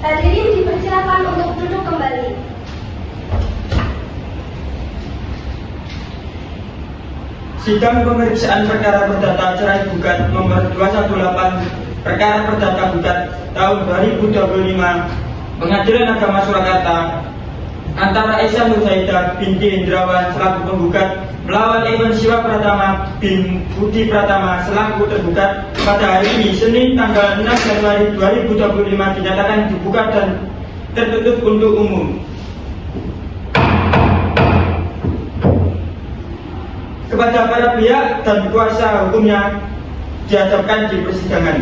Hadirin dipersilakan untuk duduk kembali. Sidang pemeriksaan perkara perdata cerai gugat nomor 218 perkara perdata gugat tahun 2025 Pengadilan Agama Surakarta antara Esa Nurhaidah binti Hendrawan selaku penggugat melawan Evan Siwa Pratama bin Budi Pratama selaku tergugat pada hari ini Senin tanggal 6 Januari 2025 dinyatakan dibuka dan tertutup untuk umum. Kepada para pihak dan kuasa hukumnya dihadapkan di persidangan.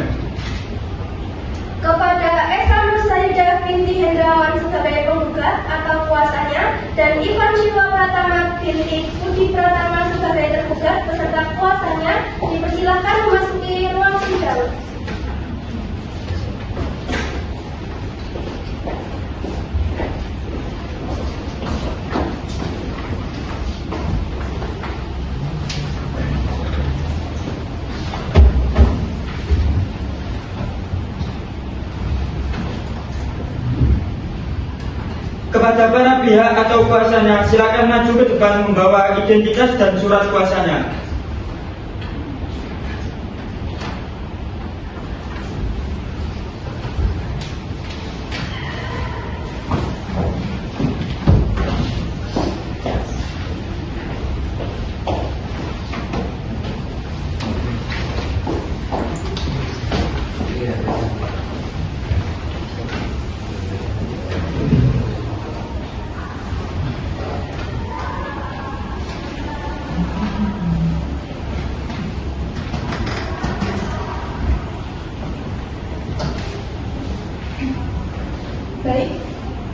Kepada Esa Nurhaidah binti Hendrawan sebagai penggugat atau kuasanya dan Ivan Siwa Pratama binti Budi Pratama sebagai tergugat beserta kuasanya dipersilakan memasuki ruang sidang. Kepada para pihak atau kuasanya, silakan maju ke depan membawa identitas dan surat kuasanya. Baik,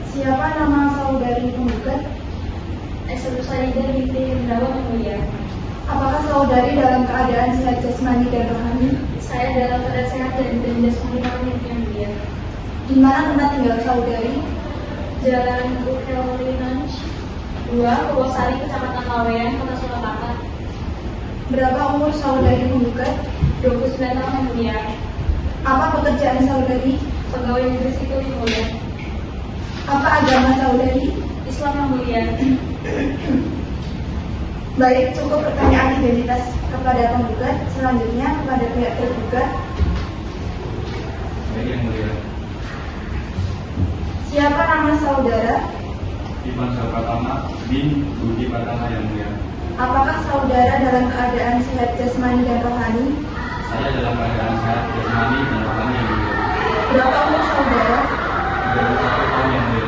siapa nama saudari penggugat? Esa Nurhaidah binti Hendrawan yang mulia. Apakah saudari dalam keadaan sehat jasmani dan rohani? Saya dalam keadaan sehat dan jasmani yang mulia. Di mana tempat tinggal saudari? Jalan Bukit 2, Purwosari, Kecamatan Laweyan, Kota Surakarta. Berapa umur saudari penggugat? 29 tahun yang mulia. Apa pekerjaan saudari? Pegawai negeri sipil yang mulia. Apa agama saudari? Islam yang mulia. Baik, cukup pertanyaan identitas kepada penggugat. Selanjutnya kepada pihak tergugat. Baik, yang mulia. Siapa nama saudara? Ivan Siwa Pratama bin Budi Pratama yang mulia. Apakah saudara dalam keadaan sehat jasmani dan rohani? Saya dalam keadaan sehat jasmani dan rohani yang mulia. Berapa umur saudara? 21 tahun yang mulia.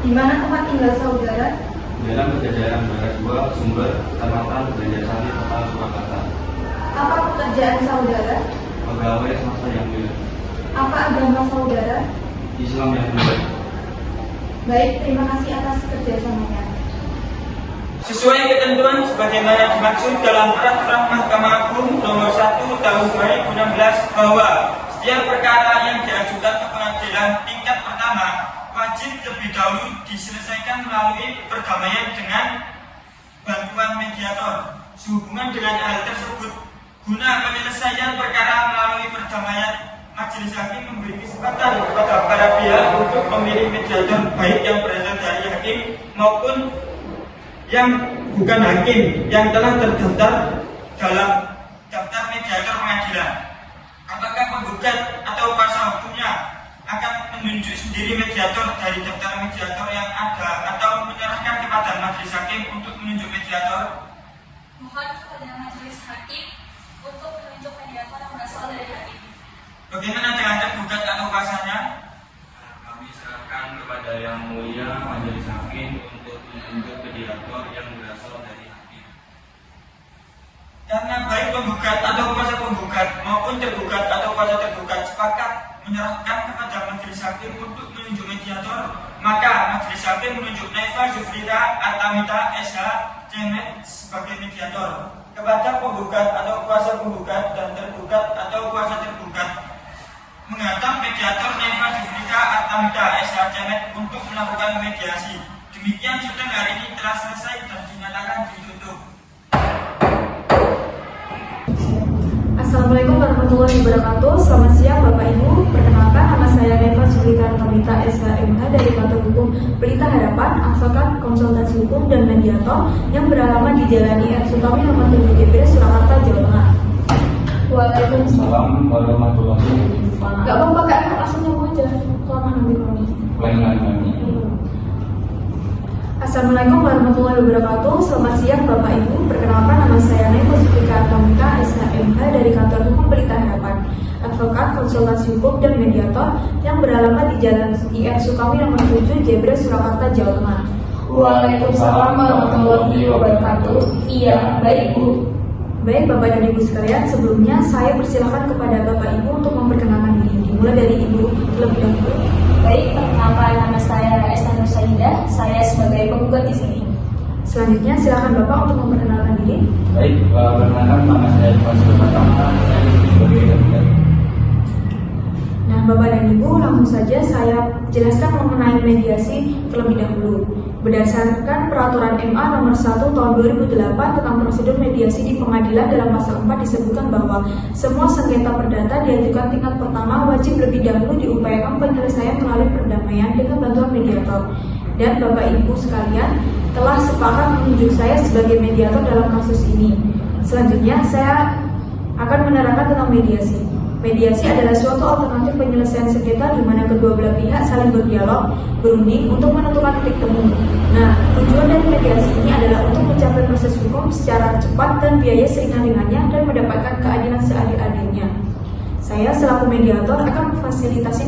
Di mana tempat tinggal saudara? Dalam Pejajaran Barat 2 Sumber, Kecamatan Banjarsari, Kota Surakarta. Apa pekerjaan saudara? Pegawai swasta yang mulia. Apa agama saudara? Islam yang mulia. Baik, terima kasih atas kerjasamanya. Sesuai ketentuan sebagaimana dimaksud dalam Peraturan Mahkamah Agung Nomor 1 Tahun 2016 bahwa setiap perkara yang diajukan ke pengadilan tingkat pertama wajib terlebih dahulu diselesaikan melalui perdamaian dengan bantuan mediator. Sehubungan dengan hal tersebut, guna penyelesaian perkara melalui perdamaian, majelis hakim memberi kesempatan kepada para pihak untuk memilih mediator baik yang berasal dari hakim maupun yang bukan hakim yang telah terdaftar dalam daftar mediator pengadilan. Apakah penggugat atau kuasa hukumnya akan menunjuk sendiri mediator dari daftar mediator yang ada atau menyerahkan kepada majelis hakim untuk menunjuk mediator? Mohon kepada majelis hakim untuk menunjuk mediator yang berasal dari hakim. Bagaimana dengan tergugat atau kuasanya? Kami serahkan kepada Yang Mulia Majelis Hakim untuk menunjuk mediator yang berasal dari hakim. Karena baik penggugat atau kuasa penggugat maupun tergugat atau kuasa tergugat sepakat menyerahkan kepada majelis hakim untuk menunjuk mediator, maka majelis hakim menunjuk Naifa Zufrida Artamita SH Cemet sebagai mediator. Kepada penggugat atau kuasa penggugat dan tergugat atau kuasa tergugat menghadap mediator Naifa Zufrida Artamita SH Cemet untuk melakukan mediasi. Demikian sidang hari ini telah selesai dan dinyatakan ditutup. Assalamualaikum warahmatullahi wabarakatuh. Selamat siang Bapak Ibu. Perkenalkan nama saya Naifa Zufrida Artamita SH Widianto yang beralamat di Jalan IR Sukami nomor 7 JB, Surakarta, Jawa Tengah. Waalaikumsalam. Assalamualaikum warahmatullahi wabarakatuh. Gak apa-apa Kak, langsung nyambung aja. Lama nanti kalau Ulangi. Assalamualaikum warahmatullahi wabarakatuh. Selamat siang Bapak Ibu. Perkenalkan nama saya Nemo Sulika Atomika SHMH dari Kantor Hukum Pelita Harapan, advokat, konsultasi hukum dan mediator yang beralamat di Jalan IR Sukami nomor 7 Jebre, Surakarta, Jawa Tengah. Waalaikumsalam warahmatullahi wabarakatuh. Iya, baik Bu. Baik Bapak dan Ibu sekalian, sebelumnya saya persilakan kepada Bapak Ibu untuk memperkenalkan diri. Dimulai dari Ibu terlebih dahulu. Baik, perkenalkan nama saya Esta Nursaidah. Saya sebagai penggugat di sini. Selanjutnya silakan Bapak untuk memperkenalkan diri. Baik, perkenalkan nama saya Ivan Sulaiman. Saya disini sebagai kandidat. Nah, Bapak dan Ibu, langsung saja saya jelaskan mengenai mediasi terlebih dahulu. Berdasarkan Peraturan MA Nomor 1 Tahun 2008 tentang prosedur mediasi di pengadilan, dalam pasal 4 disebutkan bahwa semua sengketa perdata diajukan tingkat pertama wajib lebih dahulu diupayakan penyelesaian melalui perdamaian dengan bantuan mediator. Dan Bapak Ibu sekalian telah sepakat menunjuk saya sebagai mediator dalam kasus ini. Selanjutnya saya akan menerangkan tentang mediasi. Mediasi adalah suatu alternatif penyelesaian sengketa di mana kedua belah pihak saling berdialog, berunding untuk menentukan titik temu. Nah, tujuan dari mediasi ini adalah untuk mencapai proses hukum secara cepat dan biaya seringan-ringannya dan mendapatkan keadilan seadil-adilnya. Saya selaku mediator akan memfasilitasi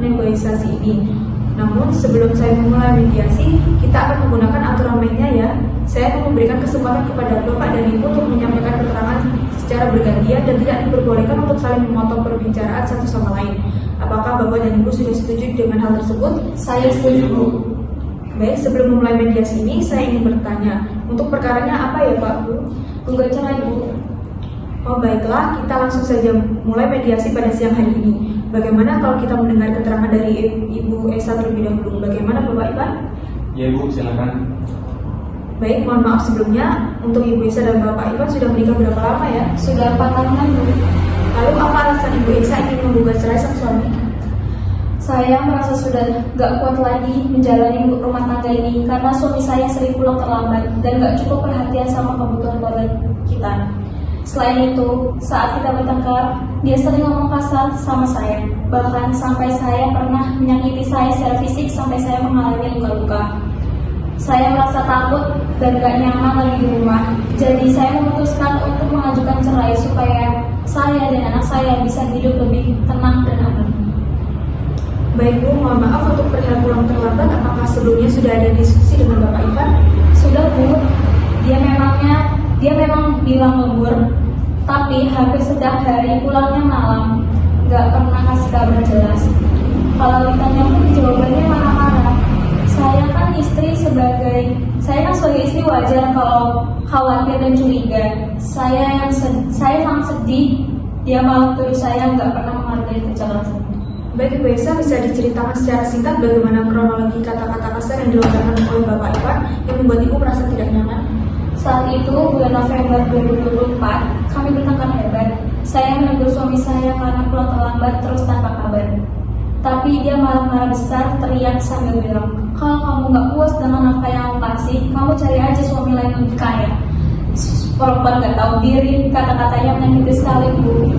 negosiasi ini. Namun sebelum saya memulai mediasi, kita akan menggunakan aturan mainnya ya. Saya akan memberikan kesempatan kepada Bapak dan Ibu untuk menyampaikan keterangan secara bergantian dan tidak diperbolehkan untuk saling memotong perbincangan satu sama lain. Apakah Bapak dan Ibu sudah setuju dengan hal tersebut? Saya setuju Bu. Baik, sebelum memulai mediasi ini, saya ingin bertanya, untuk perkaranya apa ya Pak Bu? Gugat cerai Bu. Oh baiklah, kita langsung saja mulai mediasi pada siang hari ini. Bagaimana kalau kita mendengar keterangan dari Ibu Esa terlebih dahulu? Bagaimana Bapak Ivan? Ya Bu, silakan. Baik, mohon maaf sebelumnya, untuk Ibu Esa dan Bapak Ivan sudah menikah berapa lama ya? Sudah 4 tahunan Bu. Lalu apa alasan Ibu Esa ingin menggugat cerai sang suami? Saya merasa sudah gak kuat lagi menjalani rumah tangga ini karena suami saya sering pulang terlambat dan gak cukup perhatian sama kebutuhan keluarga kita. Selain itu, saat kita bertengkar, dia sering ngomong kasar sama saya. Bahkan sampai saya pernah menyakiti saya secara fisik sampai saya mengalami luka-luka. Saya merasa takut dan gak nyaman lagi di rumah. Jadi saya memutuskan untuk mengajukan cerai supaya saya dan anak saya bisa hidup lebih tenang dan aman. Baik Bu, mohon maaf untuk perihal pulang terlambat. Apakah sebelumnya sudah ada diskusi dengan Bapak Ivan? Sudah Bu, dia memang bilang lembur, tapi hampir setiap hari pulangnya malam, gak pernah kasih kabar jelas. Kalau ditanya pun jawabannya marah-marah. Saya kan sebagai istri wajar kalau khawatir dan curiga. Saya sangat sedih, dia malah tuduh saya gak pernah menghargai kerja keras. Baik Ibu Esa, bisa diceritakan secara singkat bagaimana kronologi kata-kata kasar yang dilontarkan oleh Bapak Ivan yang membuat Ibu merasa tidak nyaman? Saat itu, bulan November 2024, kami bertengkar hebat. Saya menegur suami saya karena pulang terlambat terus tanpa kabar. Tapi dia malah marah besar, teriak sambil bilang, kalau kamu gak puas dengan apa yang aku kasih, kamu cari aja suami lain yang lebih kaya. Perempuan gak tahu diri, kata-katanya menyakiti sekali Bu.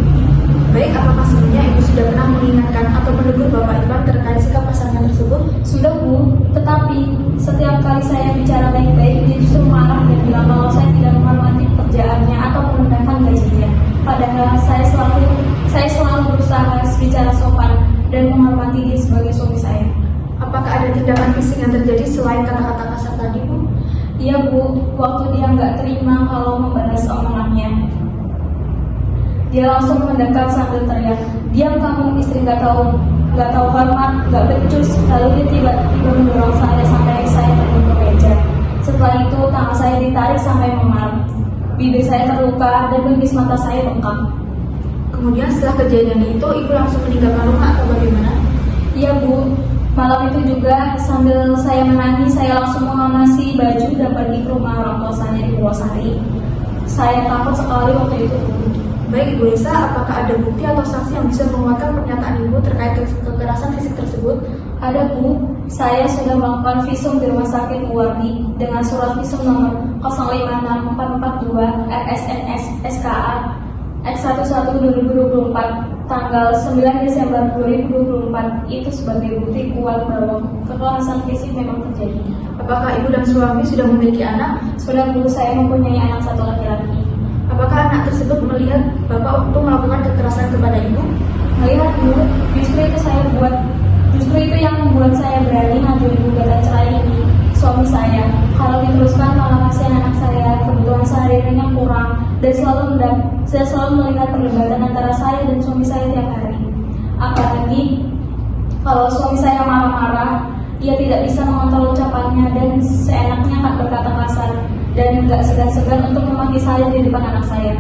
Baik, apakah sebelumnya Ibu sudah pernah mengingatkan atau menegur Bapak Ivan terkait sikap pasangan tersebut? Sudah Bu, tetapi setiap kali saya bicara baik-baik, dia justru marah dan bilang kalau saya tidak menghormati pekerjaannya atau merendahkan gajinya. Padahal saya selalu berusaha bicara sopan dan menghormati dia sebagai suami saya. Apakah ada tindakan fisik yang terjadi selain kata-kata kasar tadi Bu? Iya Bu, waktu dia nggak terima kalau membalas omongannya, dia langsung mendekat sambil teriak, diam kamu istri nggak tahu hormat, nggak becus. Lalu dia tiba-tiba mendorong saya sampai saya terjun ke meja. Setelah itu tangan saya ditarik sampai memar, bibir saya terluka dan pelipis mata saya bengkak. Kemudian setelah kejadian itu Ibu langsung meninggalkan rumah atau bagaimana? Iya Bu, malam itu juga sambil saya menangis, saya langsung mengamasi baju dan pergi ke rumah orang tua saya di Purwosari. Saya takut sekali waktu itu Bu. Baik Ibu Esa, apakah ada bukti atau saksi yang bisa menguatkan pernyataan Ibu terkait kekerasan fisik tersebut? Ada Bu, saya sudah melakukan visum di Rumah Sakit Muwardi dengan surat visum nomor 056442 RSNS SKA X11 2024 tanggal 9 Desember 2024 itu sebagai bukti kuat bahwa kekerasan fisik memang terjadi. Apakah Ibu dan suami sudah memiliki anak? Sudah Bu, saya mempunyai anak satu laki-laki. Apakah anak tersebut melihat Bapak waktu melakukan kekerasan kepada Ibu? Melihat Bu, justru itu yang membuat saya berani ngajuin gugatan cerai ini. Suami saya, kalau diteruskan malah kasihan anak saya, kebutuhan sehari-harinya kurang, dan saya selalu melihat perdebatan antara saya dan suami saya tiap hari. Apalagi kalau suami saya marah-marah, ia tidak bisa mengontrol ucapannya dan seenaknya berkata kasar dan gak segan-segan untuk memaki saya di depan anak saya.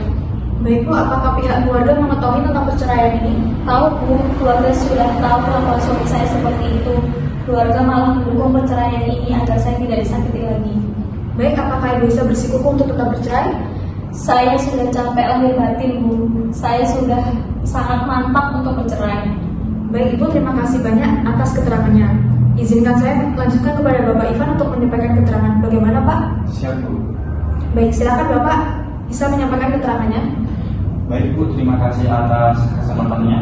Baik Bu, apakah pihak keluarga mengetahui tentang perceraian ini? Tahu Bu, keluarga sudah tahu kalau suami saya seperti itu. Keluarga malah mendukung perceraian ini agar saya tidak disakiti lagi. Baik, apakah Ibu bisa bersikukuh untuk tetap bercerai? Saya sudah capek lahir batin Bu. Saya sudah sangat mantap untuk bercerai. Baik Ibu, terima kasih banyak atas keterangannya. Izinkan saya lanjutkan kepada Bapak Ivan untuk menyampaikan keterangan. Bagaimana Pak? Siap Bu. Baik, silakan Bapak bisa menyampaikan keterangannya. Baik Bu, terima kasih atas kesempatannya.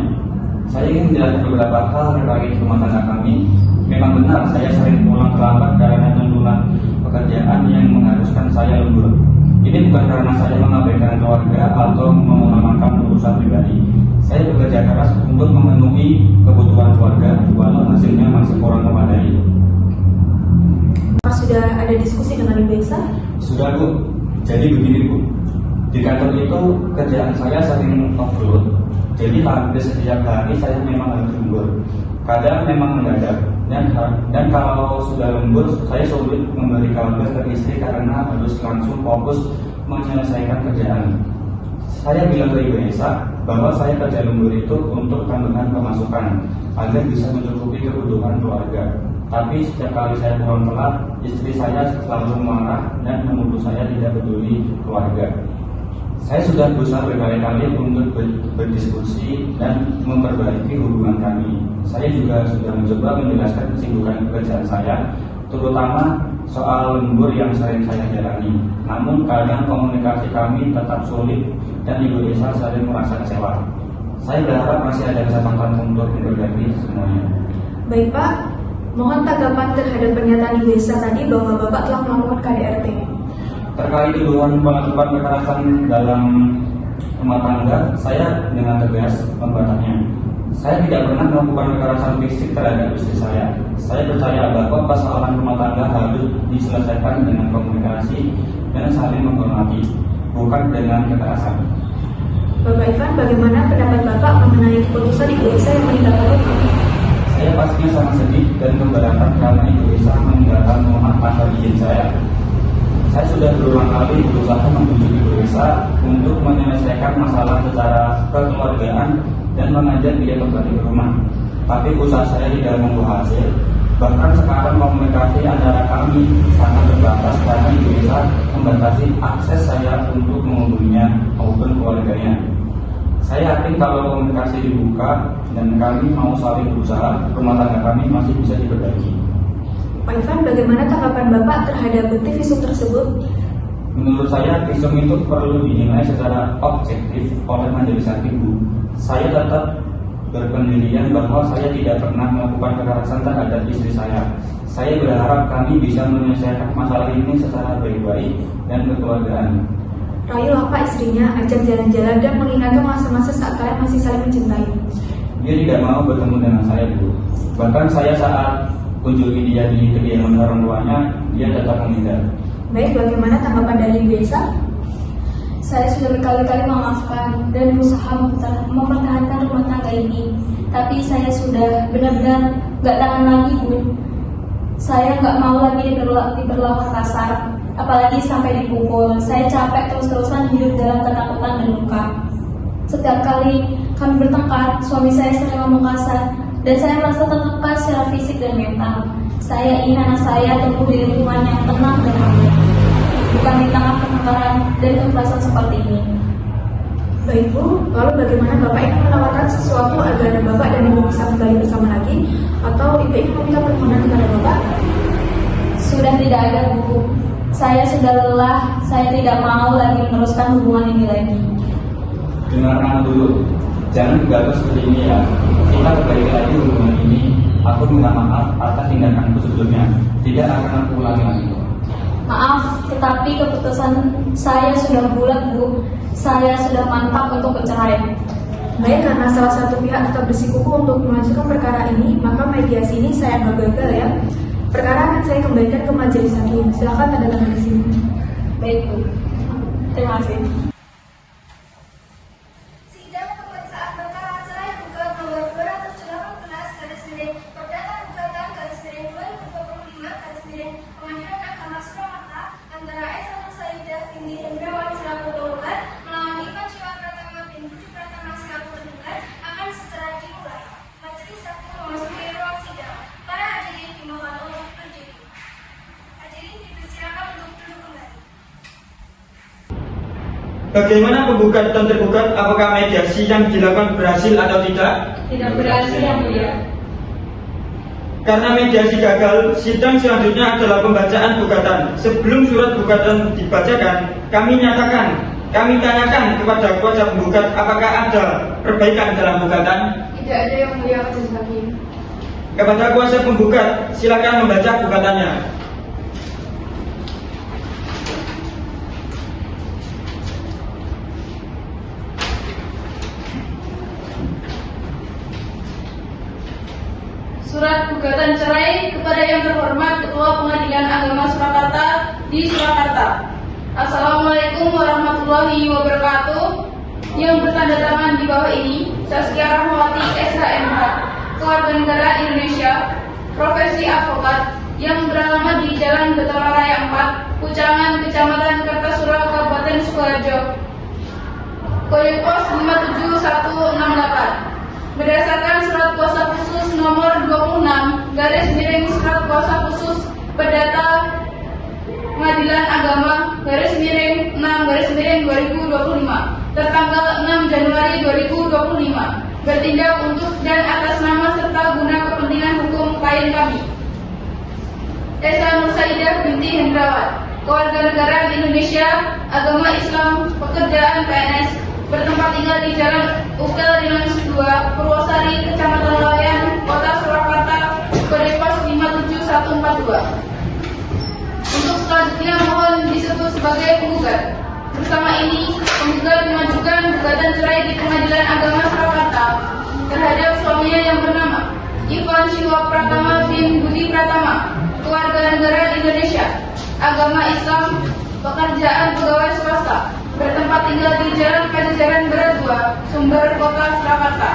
Saya ingin menjelaskan beberapa hal terkait rumah tangga kami. Memang benar saya sering pulang terlambat karena tuntutan pekerjaan yang mengharuskan saya lembur. Ini bukan karena saya mengabaikan keluarga atau mengutamakan urusan pribadi. Saya bekerja keras untuk memenuhi kebutuhan keluarga, walau hasilnya masih kurang memadai. Apakah sudah ada diskusi dengan Ibu Esa? Sudah Bu, jadi begini Bu. Di kantor itu kerjaan saya sering overload. Jadi hampir setiap hari saya memang harus lembur. Kadang memang mendadak. Dan kalau sudah lembur, saya sulit memberi kabar ke istri karena harus langsung fokus menyelesaikan kerjaan. Saya bilang ke Ibu Esa bahwa saya kerja lembur itu untuk tambahan pemasukan agar bisa mencukupi kebutuhan keluarga. Tapi setiap kali saya pulang telat, istri saya selalu marah dan menuduh saya tidak peduli keluarga. Saya sudah berusaha berkali-kali untuk berdiskusi dan memperbaiki hubungan kami. Saya juga sudah mencoba menjelaskan kesibukan pekerjaan saya, terutama soal lembur yang sering saya jalani. Namun kadang komunikasi kami tetap sulit dan Ibu Esa sering merasa kecewa. Saya berharap masih ada kesempatan untuk memperbaiki semuanya. Baik Pak, mohon tanggapan terhadap pernyataan Ibu Esa tadi bahwa Bapak telah melakukan KDRT. Terkait tuduhan melakukan kekerasan dalam rumah tangga, saya dengan tegas membantahnya. Saya tidak pernah melakukan kekerasan fisik terhadap istri saya. Saya percaya bahwa persoalan rumah tangga harus diselesaikan dengan komunikasi dan saling menghormati, bukan dengan kekerasan. Bapak Ivan, bagaimana pendapat Bapak mengenai keputusan Ibu Esa yang meninggalkan kami? Saya pastinya sangat sedih dan keberatan karena Ibu Esa meninggalkan rumah tanpa izin saya. Saya sudah berulang kali berusaha membujuk Ibu Esa untuk menyelesaikan masalah secara kekeluargaan dan mengajak dia kembali ke rumah. Tapi usaha saya tidak membuah hasil. Bahkan sekarang komunikasi antara kami sangat terbatas karena Ibu Esa membatasi akses saya untuk menghubunginya maupun keluarganya. Saya yakin kalau komunikasi dibuka dan kami mau saling berusaha, rumah tangga kami masih bisa diperbaiki. Pak Ivan, bagaimana tanggapan Bapak terhadap bukti visum tersebut? Menurut saya, visum itu perlu dinilai secara objektif oleh majelis hakim Bu. Saya tetap berpendirian bahwa saya tidak pernah melakukan kekerasan terhadap istri saya. Saya berharap kami bisa menyelesaikan masalah ini secara baik-baik dan kekeluargaan. Rayulah Pak istrinya, ajak jalan-jalan dan mengingatkan masa-masa saat kalian masih saling mencintai. Dia tidak mau bertemu dengan saya Bu. Bahkan saya saat kunjungi dia di kediaman orang tuanya, dia tetap menghindar. Baik, bagaimana tanggapan dari Ibu Esa? Saya sudah berkali-kali memaafkan dan berusaha mempertahankan rumah tangga ini. Tapi saya sudah benar-benar gak tahan lagi Bu. Saya gak mau lagi diperlakukan kasar, apalagi sampai dipukul. Saya capek terus-terusan hidup dalam ketakutan dan luka. Setiap kali kami bertengkar, suami saya sering ngomong kasar, dan saya merasa tertekan secara fisik dan mental. Saya ingin anak saya tumbuh di lingkungan yang tenang dan aman, bukan di tengah pertengkaran dan kekerasan seperti ini. Baik Bu, lalu bagaimana Bapak ingin menawarkan sesuatu agar Bapak dan Ibu bisa kembali bersama lagi, atau Ibu ingin meminta permohonan kepada Bapak? Sudah tidak ada, Bu. Saya sudah lelah, saya tidak mau lagi meneruskan hubungan ini lagi. Dengarkan dulu, jangan gagal seperti ini ya. Kita perbaiki lagi hubungan ini. Aku minta maaf atas tindakanku sebelumnya. Tidak akan aku ulangi lagi. Maaf, tetapi keputusan saya sudah bulat, Bu. Saya sudah mantap untuk bercerai. Baik, karena salah satu pihak tetap bersikukuh untuk mengajukan perkara ini, maka mediasi ini saya anggap gagal ya. Perkara akan saya kembalikan ke majelis hakim. Silakan tanda tangan di sini. Baik, Bu. Terima kasih. Sidang pemeriksaan perkara cerai gugat nomor 218 garis miring perdata gugatan garis miring 2025 garis miring Pengadilan Agama Surakarta antara S. Saidah binti Hendrawan selaku tergugat melawan Ivan Shiwa Pratama bin Budi Pratama selaku tergugat akan segera dimulai. Majelis hakim memasuki ruang sidang. Para hadirin dimohon untuk berdiri. Hadirin dipersilakan untuk duduk kembali. Bagaimana penggugat dan tergugat? Apakah mediasi yang dilakukan berhasil atau tidak? Tidak berhasil, Yang Mulia. Karena mediasi gagal, sidang selanjutnya adalah pembacaan gugatan. Sebelum surat gugatan dibacakan, kami tanyakan kepada kuasa penggugat apakah ada perbaikan dalam gugatan. Tidak ada, Yang Mulia, majelis hakim. Kepada kuasa penggugat, silakan membaca gugatannya. Surat gugatan cerai kepada yang terhormat Ketua Pengadilan Agama Surakarta di Surakarta. Assalamualaikum warahmatullahi wabarakatuh. Yang bertanda tangan di bawah ini Saskia Rahmawati SHMH, kewarganegaraan Indonesia, profesi advokat, yang beralamat di Jalan Betara Raya 4, Pucangan, Kecamatan Kartasura, Kabupaten Sukoharjo, kode pos 57168. Berdasarkan surat kuasa khusus nomor 26 garis miring surat kuasa khusus Perdata Pengadilan Agama garis miring 6 garis miring 2025 tertanggal 6 Januari 2025 bertindak untuk dan atas nama serta guna kepentingan hukum klien kami Esa Nursaidah binti Hendrawan, kewarganegaraan Indonesia, agama Islam, pekerjaan PNS, bertempat tinggal di Jalan Ukel Dinamik 2, Purwosari, Kecamatan Laweyan, Kota Surakarta, kode pos 57142. Untuk selanjutnya mohon disebut sebagai penggugat. Bersama ini, penggugat mengajukan gugatan cerai di Pengadilan Agama Surakarta terhadap suaminya yang bernama Ivan Shiwa Pratama bin Budi Pratama, kewarganegaraan Indonesia, agama Islam, pekerjaan pegawai swasta, bertempat tinggal di Jalan Pajajaran Berat 2, Sumber, Kota Surakarta.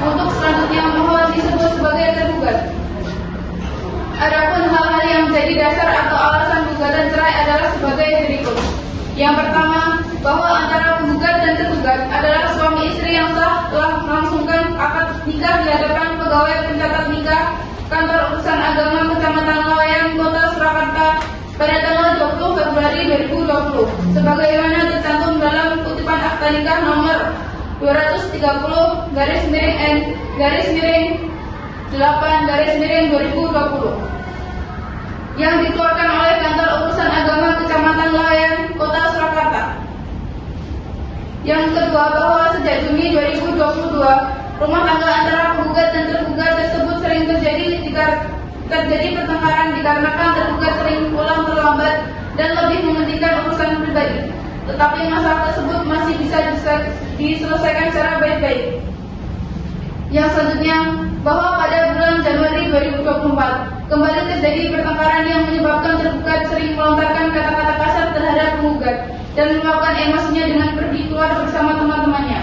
Untuk selanjutnya mohon disebut sebagai tergugat. Adapun hal-hal yang menjadi dasar atau alasan gugatan cerai adalah sebagai berikut. Yang pertama, bahwa antara penggugat dan tergugat adalah suami istri yang sah telah melangsungkan akad nikah di hadapan pegawai pencatat nikah Kantor Urusan Agama Kecamatan Laweyan, Kota Surakarta pada tanggal 20 Februari 2020 sebagaimana tercantum dalam kutipan akta nikah nomor 230 garis miring N garis miring 8 garis miring 2020 yang dikeluarkan oleh Kantor Urusan Agama Kecamatan Laweyan, Kota Surakarta. Yang kedua, bahwa sejak Juni 2022 rumah tangga antara penggugat dan tergugat tersebut sering terjadi pertengkaran dikarenakan tergugat sering pulang terlambat dan lebih mementingkan urusan pribadi. Tetapi masalah tersebut masih bisa diselesaikan secara baik-baik. Yang selanjutnya, bahwa pada bulan Januari 2024 kembali terjadi pertengkaran yang menyebabkan tergugat sering melontarkan kata-kata kasar terhadap penggugat dan meluapkan emosinya dengan pergi keluar bersama teman-temannya.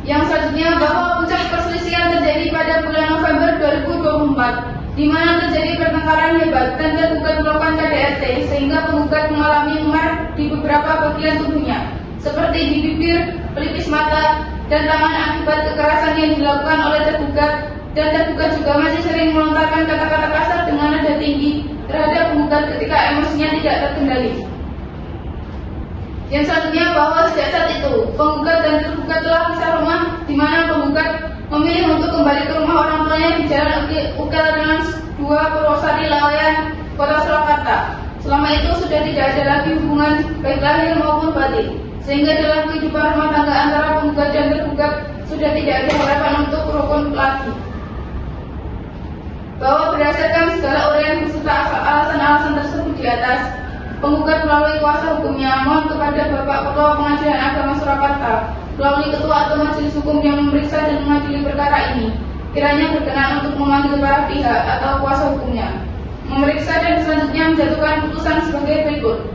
Yang selanjutnya, bahwa puncak perselisihan terjadi pada bulan November 2024 di mana terjadi pertengkaran hebat dan tergugat melakukan KDRT sehingga penggugat mengalami memar di beberapa bagian tubuhnya seperti di bibir, pelipis mata, dan tangan akibat kekerasan yang dilakukan oleh tergugat, dan tergugat juga masih sering melontarkan kata-kata kasar dengan nada tinggi terhadap penggugat ketika emosinya tidak terkendali. Yang satunya bahwa sejak saat itu penggugat dan tergugat telah pisah rumah, di mana penggugat memilih untuk kembali ke rumah orang tuanya di Jalan Ukel dengan 2 Purwosari Laweyan, Kota Surakarta. Selama itu sudah tidak ada lagi hubungan baik lahir maupun batin, sehingga dalam kehidupan rumah tangga antara penggugat dan tergugat sudah tidak ada harapan untuk rukun lagi. Bahwa berdasarkan segala uraian beserta alasan-alasan tersebut di atas, penggugat melalui kuasa hukumnya mohon kepada Bapak Ketua Pengadilan Agama Surakarta melalui Ketua atau Majelis Hukum yang memeriksa dan mengadili perkara ini, kiranya berkenan untuk memanggil para pihak atau kuasa hukumnya, memeriksa dan selanjutnya menjatuhkan putusan sebagai berikut.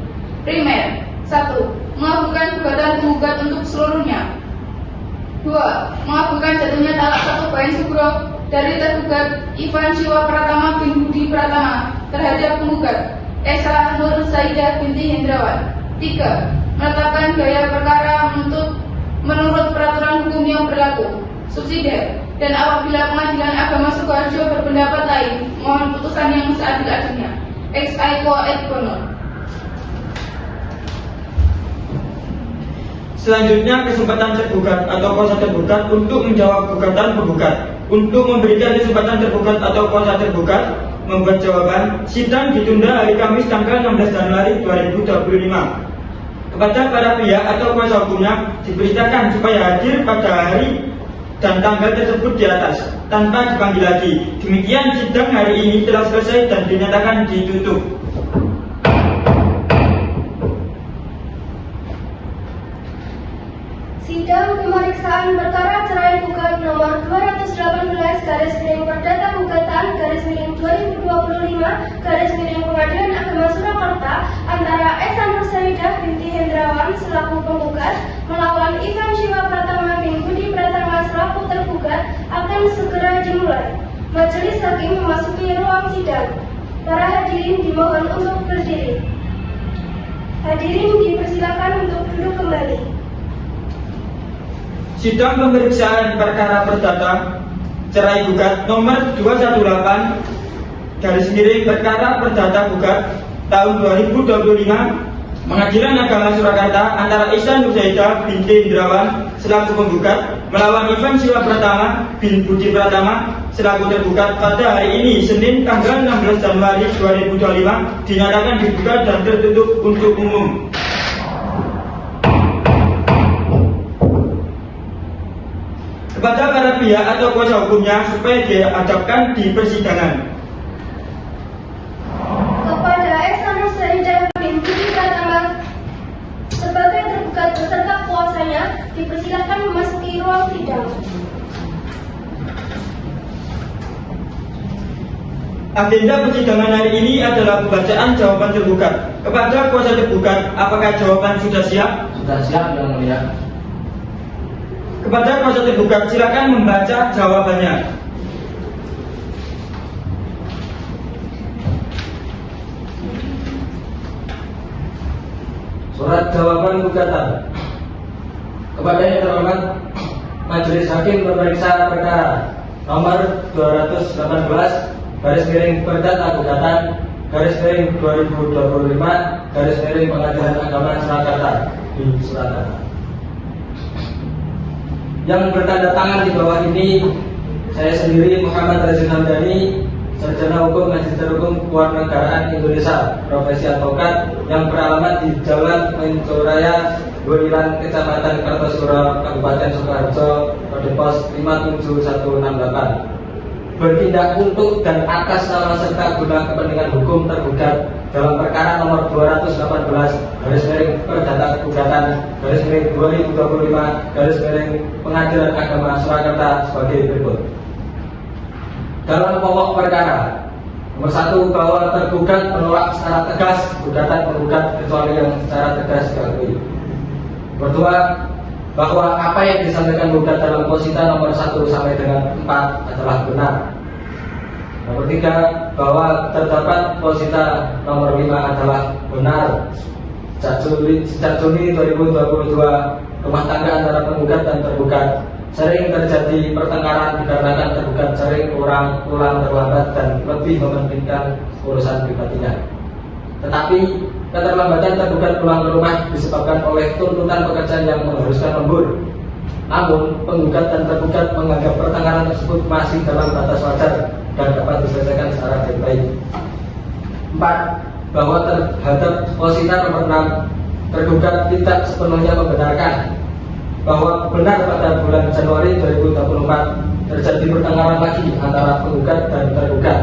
Primer, 1. Mengabulkan gugatan penggugat untuk seluruhnya. 2. Mengabulkan jatuhnya talak 1 Bain Sugro dari tergugat Ivan Siwa Pratama bin Budi Pratama terhadap penggugat Esa Nur Saidah binti Hendrawan. 3. Menetapkan gaya perkara menurut peraturan hukum yang berlaku. Subsidiar. Dan apabila Pengadilan Agama Sukoharjo berpendapat lain, mohon putusan yang seadil-adilnya. Ex aequo et bono. Selanjutnya, kesempatan tergugat atau kuasa tergugat untuk menjawab gugatan penggugat. Untuk memberikan kesempatan tergugat atau kuasa tergugat membuat jawaban, sidang ditunda hari Kamis tanggal 16 Januari 2025. Kepada para pihak atau kuasa hukumnya diberitakan supaya hadir pada hari dan tanggal tersebut di atas tanpa dipanggil lagi. Demikian sidang hari ini telah selesai dan dinyatakan ditutup. Sidang pemeriksaan perkara cerai gugat nomor 218/Perdata Gugatan 2025 Pengadilan Agama Surakarta antara Esa Nur Saidah binti Hendrawan selaku penggugat melawan Ivan Siwa Pratama bin Budi Pratama selaku tergugat akan segera dimulai. Majelis Hakim memasuki ruang sidang. Para hadirin dimohon untuk berdiri. Hadirin dipersilakan untuk duduk kembali. Sidang pemeriksaan perkara perdata cerai gugat nomor 218 perkara perdata gugat tahun 2025 Pengadilan Agama Surakarta antara Esa Nur Saidah binti Hendrawan selaku penggugat melawan Ivan Siwa Pratama bin Budi Pratama selaku tergugat pada hari ini Senin tanggal 16 Januari 2025 dinyatakan dibuka dan tertutup untuk umum. Kepada para pihak atau kuasa hukumnya supaya dihadapkan di persidangan. Kepada Esa Nur Saidah bin Budi Pratama sebagai tergugat beserta kuasanya dipersilakan memasuki ruang sidang. Agenda persidangan hari ini adalah pembacaan jawaban tergugat. Kepada kuasa tergugat, apakah jawaban sudah siap? Sudah siap, Yang Mulia. Kepada kuasa tergugat, silakan membaca jawabannya. Surat jawaban gugatan. Kepada yang terhormat Majelis Hakim memeriksa perkara nomor 218 Perdata Gugatan 2025 Pengadilan Agama Surakarta di Surakarta. Yang bertanda tangan di bawah ini saya sendiri Muhammad Razin Hamdani, Sarjana Hukum Magister Hukum Kewarganegaraan Indonesia, profesi advokat, yang beralamat di Jalan Mencoraya, Guriran, Kecamatan Kartosuro, Kabupaten Sukoharjo, kode pos 57168. Bertindak untuk dan atas nama serta guna kepentingan hukum tergugat dalam perkara nomor 218 Perdata Gugatan 2025 Pengadilan Agama Surakarta sebagai berikut. Dalam pokok perkara nomor 1, bahwa tergugat menolak secara tegas gugatan penggugat kecuali yang secara tegas diakui. Nomor 2, bahwa apa yang disampaikan gugat dalam posita nomor 1 sampai dengan 4 adalah benar. Nomor 3, bahwa terdapat posita nomor 5 adalah benar. Sejak Juni 2022, rumah tangga antara penggugat dan tergugat sering terjadi pertengkaran dikarenakan tergugat sering pulang terlambat dan lebih mementingkan urusan pribadinya. Tetapi keterlambatan tergugat pulang ke rumah disebabkan oleh tuntutan pekerjaan yang mengharuskan lembur. Namun, penggugat dan tergugat menganggap pertengkaran tersebut masih dalam batas wajar dan dapat diselesaikan secara baik-baik. 4. Bahwa terhadap posita nomor 6, tergugat tidak sepenuhnya membenarkan bahwa benar pada bulan Januari 2024 terjadi pertengkaran lagi antara penggugat dan tergugat.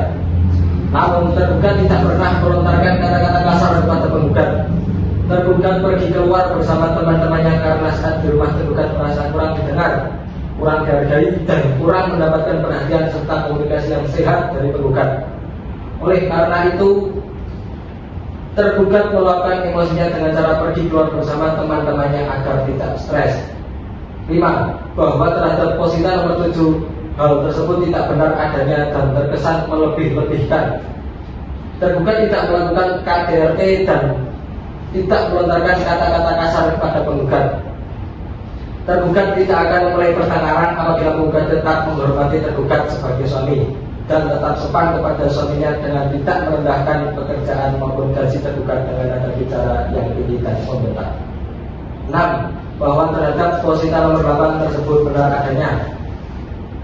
Namun, tergugat tidak pernah melontarkan kata-kata kasar kepada penggugat. Tergugat pergi keluar bersama teman-temannya karena saat di rumah tergugat merasa kurang didengar, kurang dihargai, dan kurang mendapatkan perhatian serta komunikasi yang sehat dari penggugat. Oleh karena itu, tergugat meluapkan emosinya dengan cara pergi keluar bersama teman-temannya agar tidak stres. 5. Bahwa terhadap posita nomor 7, hal tersebut tidak benar adanya dan terkesan melebih-lebihkan. Tergugat tidak melakukan KDRT dan tidak melontarkan kata-kata kasar kepada penggugat. Tergugat tidak akan memulai pertengkaran apabila penggugat tetap menghormati tergugat sebagai suami dan tetap sopan kepada suaminya dengan tidak merendahkan pekerjaan maupun gaji tergugat dengan nada bicara yang tinggi dan membentak. 6. Bahwa terhadap posita nomor 8 tersebut benar adanya.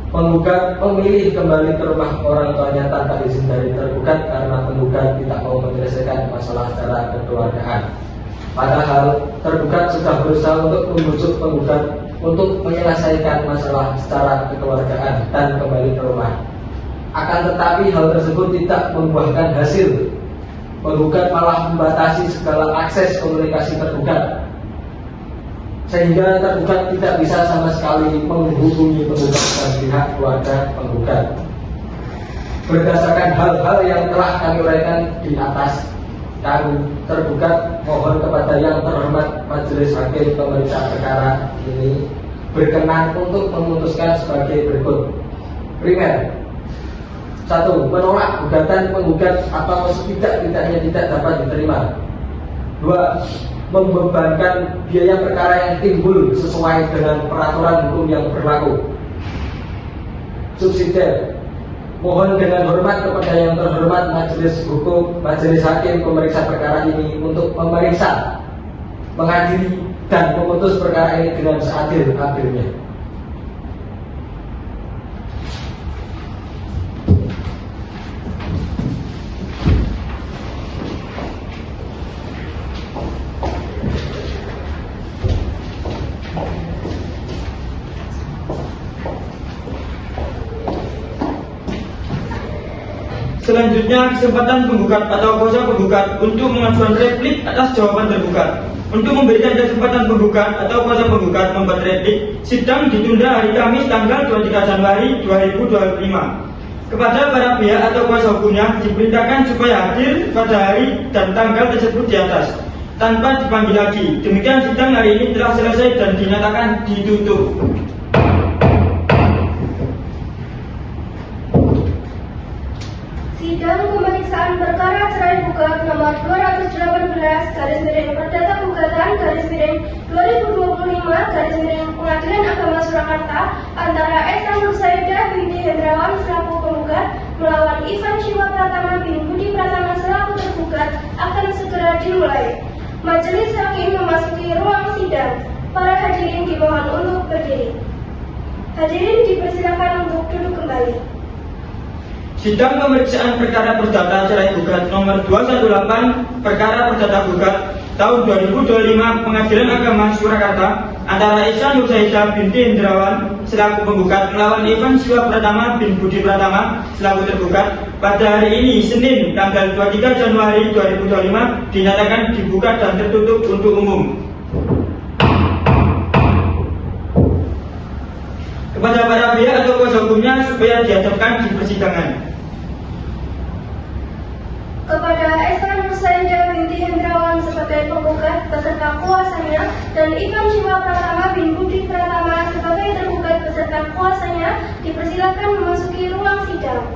Penggugat memilih kembali ke rumah orang tuanya tanpa izin dari tergugat karena penggugat tidak mau menyelesaikan masalah secara kekeluargaan. Padahal tergugat sudah berusaha untuk membujuk penggugat untuk menyelesaikan masalah secara kekeluargaan dan kembali ke rumah. Akan tetapi hal tersebut tidak membuahkan hasil. Penggugat malah membatasi segala akses komunikasi tergugat, sehingga tergugat tidak bisa sama sekali menghubungi penggugat dan pihak keluarga penggugat. Berdasarkan hal-hal yang telah kami uraikan di atas, kami tergugat mohon kepada yang terhormat Majelis Hakim pemeriksa perkara ini berkenan untuk memutuskan sebagai berikut. Primer, 1. Menolak gugatan penggugat atau setidak-tidaknya tidak dapat diterima. 2. Membebankan biaya perkara yang timbul sesuai dengan peraturan hukum yang berlaku. Subsidiar, mohon dengan hormat kepada yang terhormat Majelis Hakim pemeriksa perkara ini untuk memeriksa, mengadili, dan memutus perkara ini dengan seadil-adilnya. Selanjutnya, kesempatan penggugat atau kuasa penggugat untuk mengajukan replik atas jawaban tergugat. Untuk memberikan kesempatan penggugat atau kuasa penggugat membuat replik, sidang ditunda hari Kamis tanggal 23 Januari 2025. Kepada para pihak atau kuasa hukumnya diperintahkan supaya hadir pada hari dan tanggal tersebut di atas, tanpa dipanggil lagi. Demikian sidang hari ini telah selesai dan dinyatakan ditutup. Sidang pemeriksaan perkara cerai gugat nomor 218 garis miring perdata gugatan garis miring 2025 garis miring Pengadilan Agama Surakarta antara Esa Nursaidah binti Hendrawan selaku penggugat melawan Ivan Shiwa Pratama bin Budi Pratama selaku tergugat akan segera dimulai. Majelis Hakim memasuki ruang sidang. Para hadirin dimohon untuk berdiri. Hadirin dipersilakan untuk duduk kembali. Sidang pemeriksaan perkara perdata cerai gugat nomor 218 perkara perdata gugat tahun 2025 Pengadilan Agama Surakarta antara Esa Nursaidah binti Hendrawan selaku penggugat melawan Ivan Shiwa Pratama bin Budi Pratama selaku tergugat pada hari ini Senin tanggal 23 Januari 2025 dinyatakan dibuka dan tertutup untuk umum. Kepada para pihak atau kuasa hukumnya supaya dihadapkan di persidangan. Kepada Esa Nursaidah binti Hendrawan sebagai penggugat beserta kuasanya dan Ivan Shiwa Pratama bin Budi Pratama sebagai tergugat beserta kuasanya dipersilakan memasuki ruang sidang.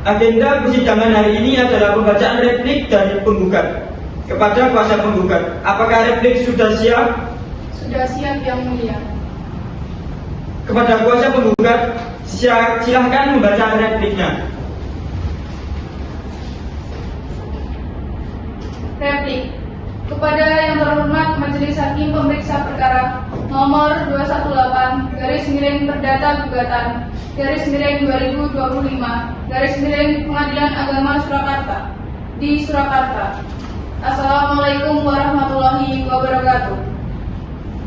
Agenda persidangan hari ini adalah pembacaan replik dari penggugat. Kepada kuasa penggugat, apakah replik sudah siap? Sudah siap, Yang Mulia. Kepada kuasa penggugat, silahkan membaca repliknya. Replik. Kepada yang terhormat Majelis Hakim Pemeriksa Perkara nomor 218/Perdata-2025/Pengadilan Agama Surakarta di Surakarta. Assalamualaikum warahmatullahi wabarakatuh.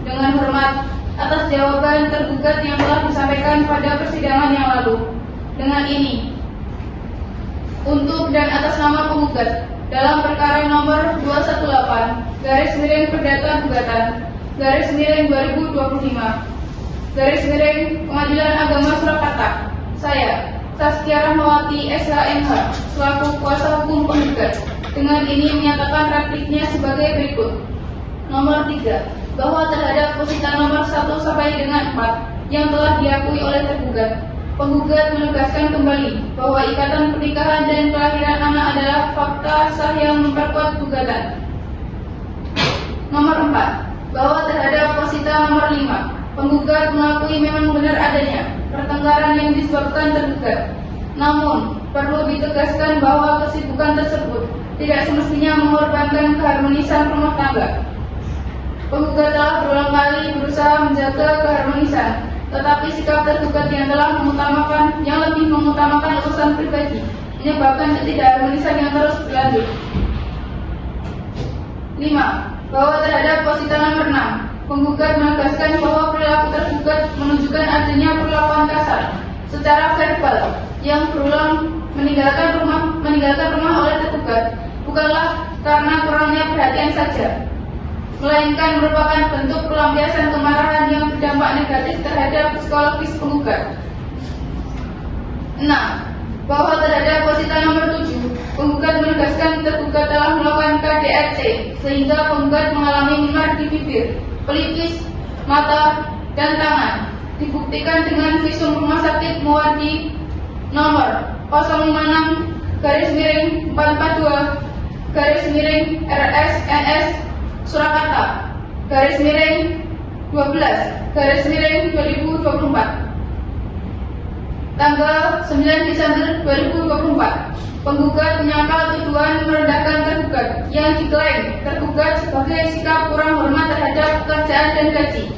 Dengan hormat atas jawaban tergugat yang telah disampaikan pada persidangan yang lalu. Dengan ini, untuk dan atas nama penggugat dalam perkara nomor 218/Perdata-2025/Pengadilan Agama Surakarta, saya Saskia Rahmawati SHMH selaku kuasa hukum penggugat dengan ini menyatakan repliknya sebagai berikut. Nomor 3, bahwa terhadap posita nomor 1 sampai dengan 4 yang telah diakui oleh tergugat, penggugat menegaskan kembali bahwa ikatan pernikahan dan kelahiran anak adalah fakta sah yang memperkuat gugatan. Nomor 4, bahwa terhadap posita nomor 5, penggugat mengakui memang benar adanya pertengkaran yang disebabkan tergugat. Namun, perlu ditegaskan bahwa kesibukan tersebut tidak semestinya mengorbankan keharmonisan rumah tangga. Penggugat telah berulang kali berusaha menjaga keharmonisan, tetapi sikap tergugat yang lebih mengutamakan urusan pribadi menyebabkan ketidakharmonisan yang terus berlanjut. 5. Bahwa terhadap posita nomor 6, penggugat menegaskan bahwa perilaku tergugat menunjukkan adanya perlakuan kasar secara verbal yang berulang meninggalkan rumah oleh tergugat bukanlah karena kurangnya perhatian saja, melainkan merupakan bentuk pelampiasan kemarahan yang berdampak negatif terhadap psikologis penggugat. 6. Bahwa terhadap posita nomor 7, penggugat menegaskan tergugat telah melakukan KDRT sehingga penggugat mengalami memar di bibir, pelipis, mata, dan tangan. Dibuktikan dengan visum rumah sakit Muwardi nomor 056-442-RSNS Surakarta /12/2024 tanggal 9 Desember 2024. Penggugat menyangkal tuduhan merendahkan tergugat yang diklaim tergugat sebagai sikap kurang hormat terhadap pekerjaan dan gaji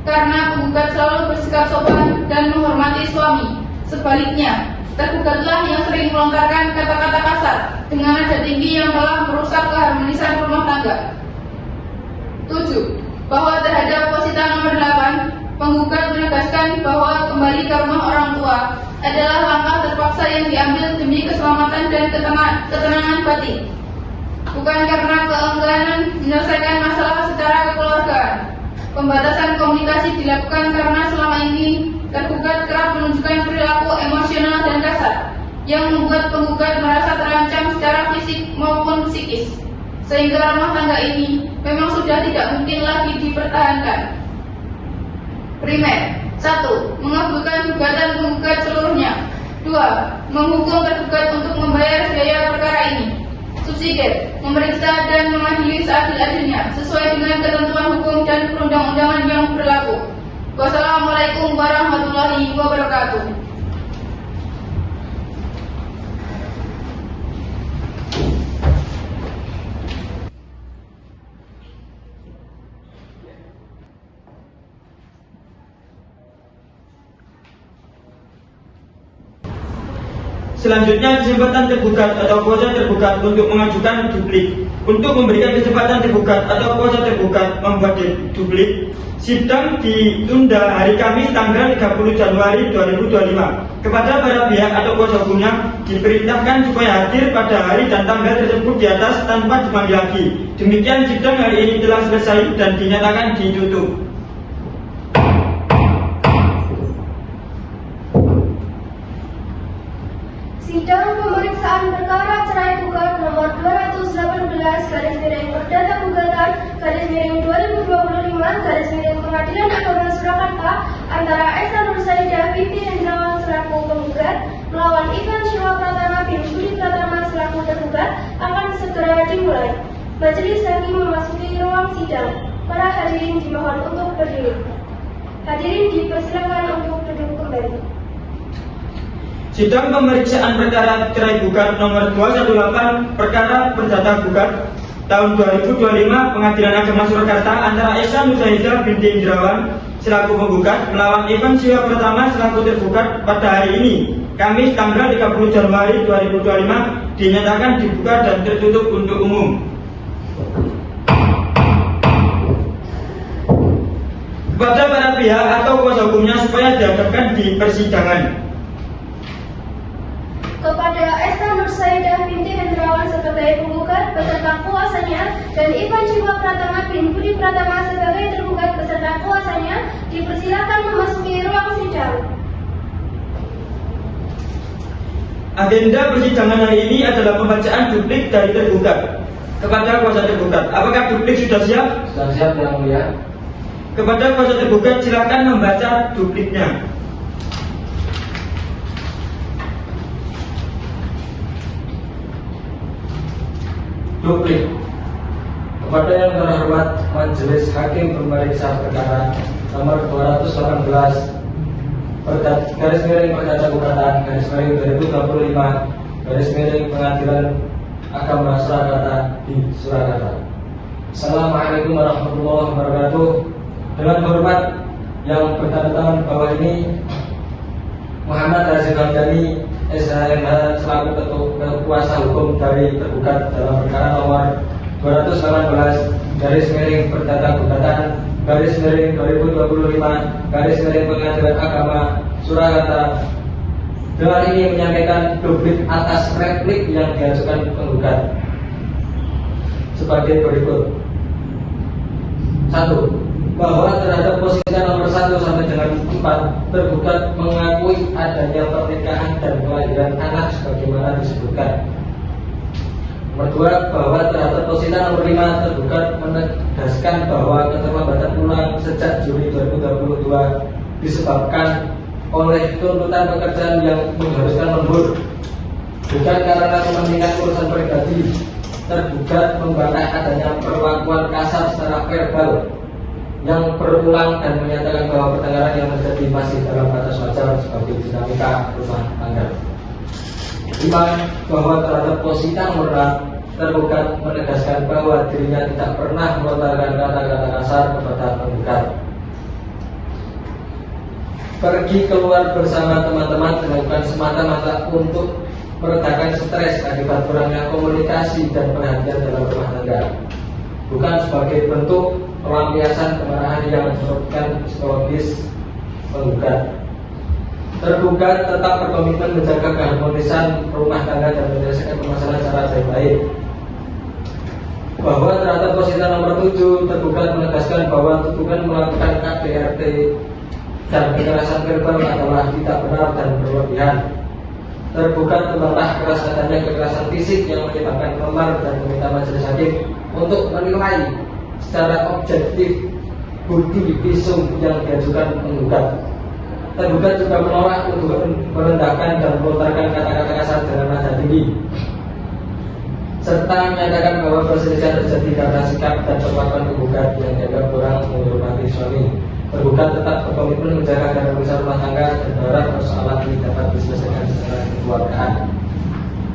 karena penggugat selalu bersikap sopan dan menghormati suami. Sebaliknya, tergugatlah yang sering melontarkan kata-kata kasar dengan nada tinggi yang telah merusak keharmonisan rumah tangga. 7. Bahwa terhadap posita nomor 8, penggugat menegaskan bahwa kembali ke rumah orang tua adalah langkah terpaksa yang diambil demi keselamatan dan ketenangan batin, bukan karena keengganan menyelesaikan masalah secara kekeluargaan. Pembatasan komunikasi dilakukan karena selama ini tergugat kerap menunjukkan perilaku emosional dan kasar yang membuat penggugat merasa terancam secara fisik maupun psikis, sehingga rumah tangga ini memang sudah tidak mungkin lagi dipertahankan. Primer. 1. Mengabulkan gugatan penggugat seluruhnya. 2. Menghukum tergugat untuk membayar biaya perkara ini. Subsidiar. Memeriksa dan mengadili seadil-adilnya sesuai dengan ketentuan hukum dan perundang-undangan yang berlaku. Wassalamualaikum warahmatullahi wabarakatuh. Selanjutnya, kesempatan tergugat atau kuasa tergugat untuk mengajukan duplik. Untuk memberikan kesempatan tergugat atau kuasa tergugat membuat duplik, sidang ditunda hari Kamis tanggal 30 Januari 2025. Kepada para pihak atau kuasa hukumnya diperintahkan supaya hadir pada hari dan tanggal tersebut di atas tanpa dipanggil lagi. Demikian sidang hari ini telah selesai dan dinyatakan ditutup. Sidang pemeriksaan perkara cerai gugat nomor 218/Perdata-Gugatan/2025/Pengadilan Agama Surakarta antara Esa Nursaidah binti Hendrawan selaku penggugat melawan Ivan Shiwa Pratama bin Budi Pratama selaku tergugat akan segera dimulai. Majelis Hakim memasuki ruang sidang. Para hadirin dimohon untuk berdiri. Hadirin dipersilakan untuk duduk kembali. Sidang pemeriksaan perkara cerai gugat nomor 218 perkara perdata gugat tahun 2025 Pengadilan Agama Surakarta antara Esa Nursahidah binti Indrawan selaku penggugat melawan Ivan Siwa Pratama selaku tergugat pada hari ini, Kamis tanggal 30 Januari 2025 dinyatakan dibuka dan tertutup untuk umum. Kepada para pihak atau kuasa hukumnya supaya dihadapkan di persidangan. Kepada Esa Nursahidah binti Hendrawan sebagai penggugat beserta kuasanya dan Ivan Siwa Pratama bin Budi Pratama sebagai tergugat beserta kuasanya dipersilakan memasuki ruang sidang. Agenda persidangan hari ini adalah pembacaan duplik dari tergugat kepada kuasa tergugat. Apakah duplik sudah siap? Sudah siap Yang Mulia. Kepada kuasa tergugat silakan membaca dupliknya. Duplik. Kepada yang terhormat Majelis Hakim Pemeriksa Perkara nomor 218 garis miring perdata gugatan garis miring 2025 garis miring Pengadilan Agama Surakarta di Surakarta. Assalamualaikum warahmatullahi wabarakatuh. Dengan hormat yang bertanda tangan bawah ini, Muhammad Razif Hamdani SHMH selaku kuasa hukum dari tergugat dalam perkara nomor 218 garis miring perdata gugatan garis miring 2025 garis miring Pengadilan Agama Surakarta dengan ini menyampaikan duplik atas replik yang diajukan penggugat sebagai berikut. 1. Bahwa terhadap posisi nomor 1 sampai dengan 4 tergugat mengakui adanya pernikahan dan kelahiran anak sebagaimana disebutkan. Nomor 2, bahwa terhadap posisi nomor 5 tergugat menegaskan bahwa keterlambatan pulang sejak Juli 2022 disebabkan oleh tuntutan pekerjaan yang mengharuskan lembur, bukan karena kepentingan urusan pribadi. Tergugat membantah adanya perlakuan kasar secara verbal yang berulang dan menyatakan bahwa pertengkaran yang terjadi masih dalam batas wajar sebagai dinamika rumah tangga. 5. Bahwa terhadap posisi nomor 6 tergugat menegaskan bahwa dirinya tidak pernah melontarkan kata-kata kasar kepada penggugat. Pergi keluar bersama teman-teman dilakukan semata-mata untuk meredakan stres akibat kurangnya komunikasi dan perhatian dalam rumah tangga, bukan sebagai bentuk pelampiasan kemarahan yang menyebabkan psikologis penggugat. Tergugat tetap berkomitmen menjaga keharmonisan rumah tangga dan menyelesaikan permasalahan secara baik-baik. Bahwa terhadap posisi nomor 7 tergugat menegaskan bahwa tudingan melakukan KDRT dan kekerasan verbal adalah tidak benar dan berlebihan. Tergugat membantah keras adanya kekerasan fisik yang menyebabkan memar dan meminta majelis hakim untuk menilai secara objektif bukti visum yang diajukan penggugat. Tergugat juga menolak untuk merendahkan dan melontarkan kata-kata kasar dengan nada tinggi, serta menyatakan bahwa perselisihan terjadi karena sikap dan perlakuan penggugat yang dianggap kurang menghormati suami. Tergugat tetap berkomitmen menjaga keharmonisan rumah tangga dan berharap persoalan ini dapat diselesaikan secara kekeluargaan.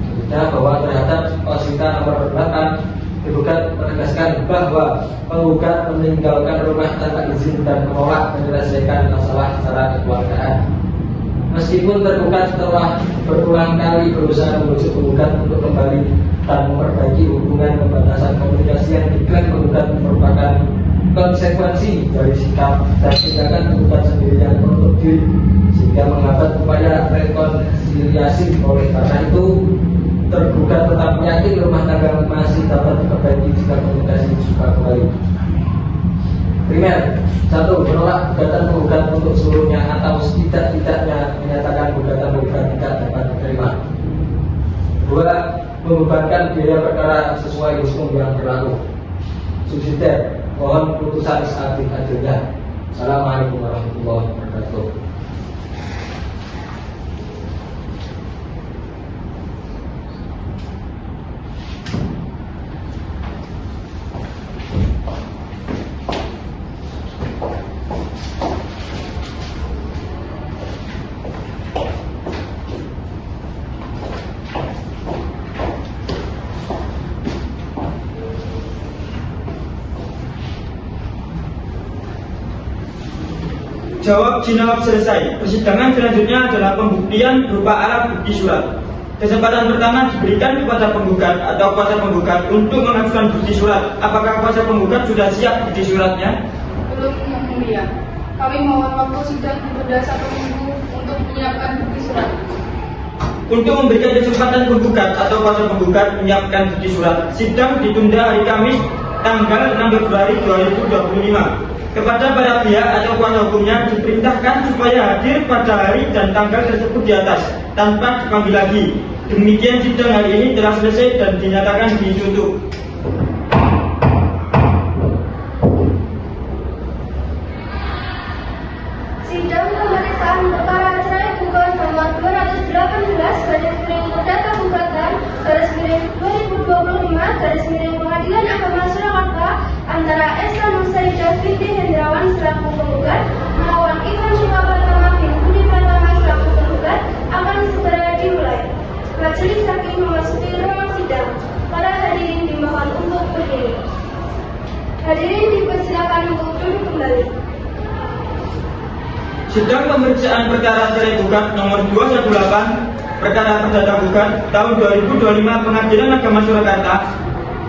Selanjutnya, bahwa terhadap posisi nomor 8 tergugat menegaskan bahwa penggugat meninggalkan rumah tanpa izin dan menolak menyelesaikan masalah secara kekeluargaan. Meskipun tergugat telah berulang kali berusaha membujuk penggugat untuk kembali dan memperbaiki hubungan pembatasan komunikasi yang diklaim penggugat merupakan konsekuensi dari sikap dan tindakan penggugat sendiri yang menutup diri sehingga menghambat upaya rekonsiliasi. Oleh karena itu, tergugat tetap yakin rumah tangga masih dapat diperbaiki jika komunikasi dibuka kembali. Primer, 1. Menolak gugatan penggugat untuk seluruhnya atau setidak-tidaknya menyatakan gugatan penggugat tidak dapat diterima. 2. Membebankan biaya perkara sesuai hukum yang berlaku. Subsidiar, mohon putusan seadil-adilnya. Assalamualaikum warahmatullahi wabarakatuh. jawab jinawab selesai. Persidangan selanjutnya adalah pembuktian berupa alat bukti surat. Kesempatan pertama diberikan kepada penggugat atau kuasa penggugat untuk mengajukan bukti surat. Apakah kuasa penggugat sudah siap bukti suratnya? Belum, Yang Mulia. Kami mohon waktu sidang ditunda 1 minggu untuk menyiapkan bukti surat. Untuk memberikan kesempatan penggugat atau kuasa penggugat menyiapkan bukti surat, sidang ditunda hari Kamis tanggal 6 Februari 2025. Kepada para pihak atau kuasa hukumnya diperintahkan supaya hadir pada hari dan tanggal tersebut di atas tanpa dipanggil lagi. Demikian sidang hari ini telah selesai dan dinyatakan ditutup. Sidang pemeriksaan perkara cerai gugat nomor 208/Pengadilan Agama Surakarta antara Esa Nursaida binti Hendrawan selaku penggugat melawan Ivan Shiva Pratama bin Budi Pratama selaku penggugat akan segera dimulai. Majelis Hakim memasuki ruang sidang. Para hadirin dimohon untuk berdiri. Hadirin dipersilakan untuk duduk kembali. Sidang pemeriksaan perkara cerai gugat nomor 218 perkara perdata gugat tahun 2025 Pengadilan Agama Surakarta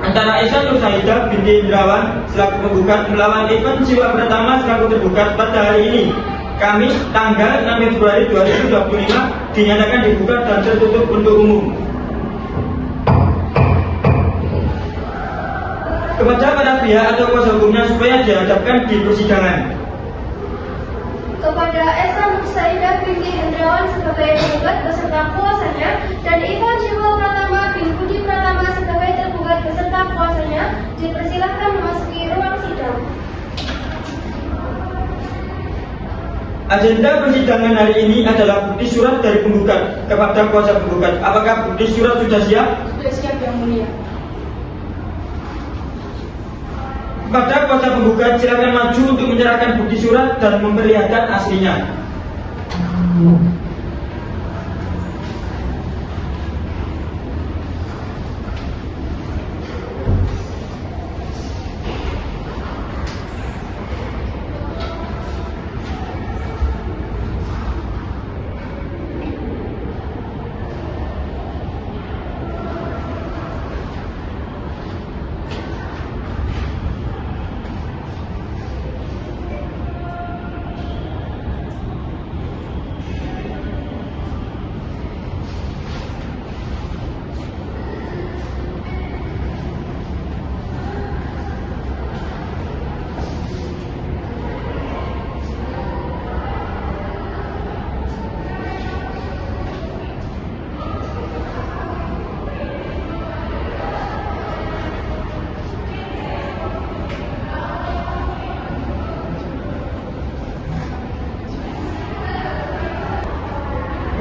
antara Esa Nursaida binti Hendrawan selaku penggugat melawan Ivan Shiva Pratama selaku tergugat pada hari ini Kamis tanggal 6 Februari 2025 dinyatakan dibuka dan tertutup untuk umum. Kepada para pihak atau kuasa hukumnya supaya dihadapkan di persidangan. Kepada Esa Nursaida binti Hendrawan sebagai penggugat beserta kuasanya dan Ivan Shiva Pratama bin Budi Pratama sebagai tergugat beserta kuasanya dipersilahkan memasuki ruang sidang. Agenda persidangan hari ini adalah bukti surat dari penggugat kepada kuasa penggugat. Apakah bukti surat sudah siap? Sudah siap, Yang Mulia. Kepada kuasa penggugat silakan maju untuk menyerahkan bukti surat dan memperlihatkan aslinya.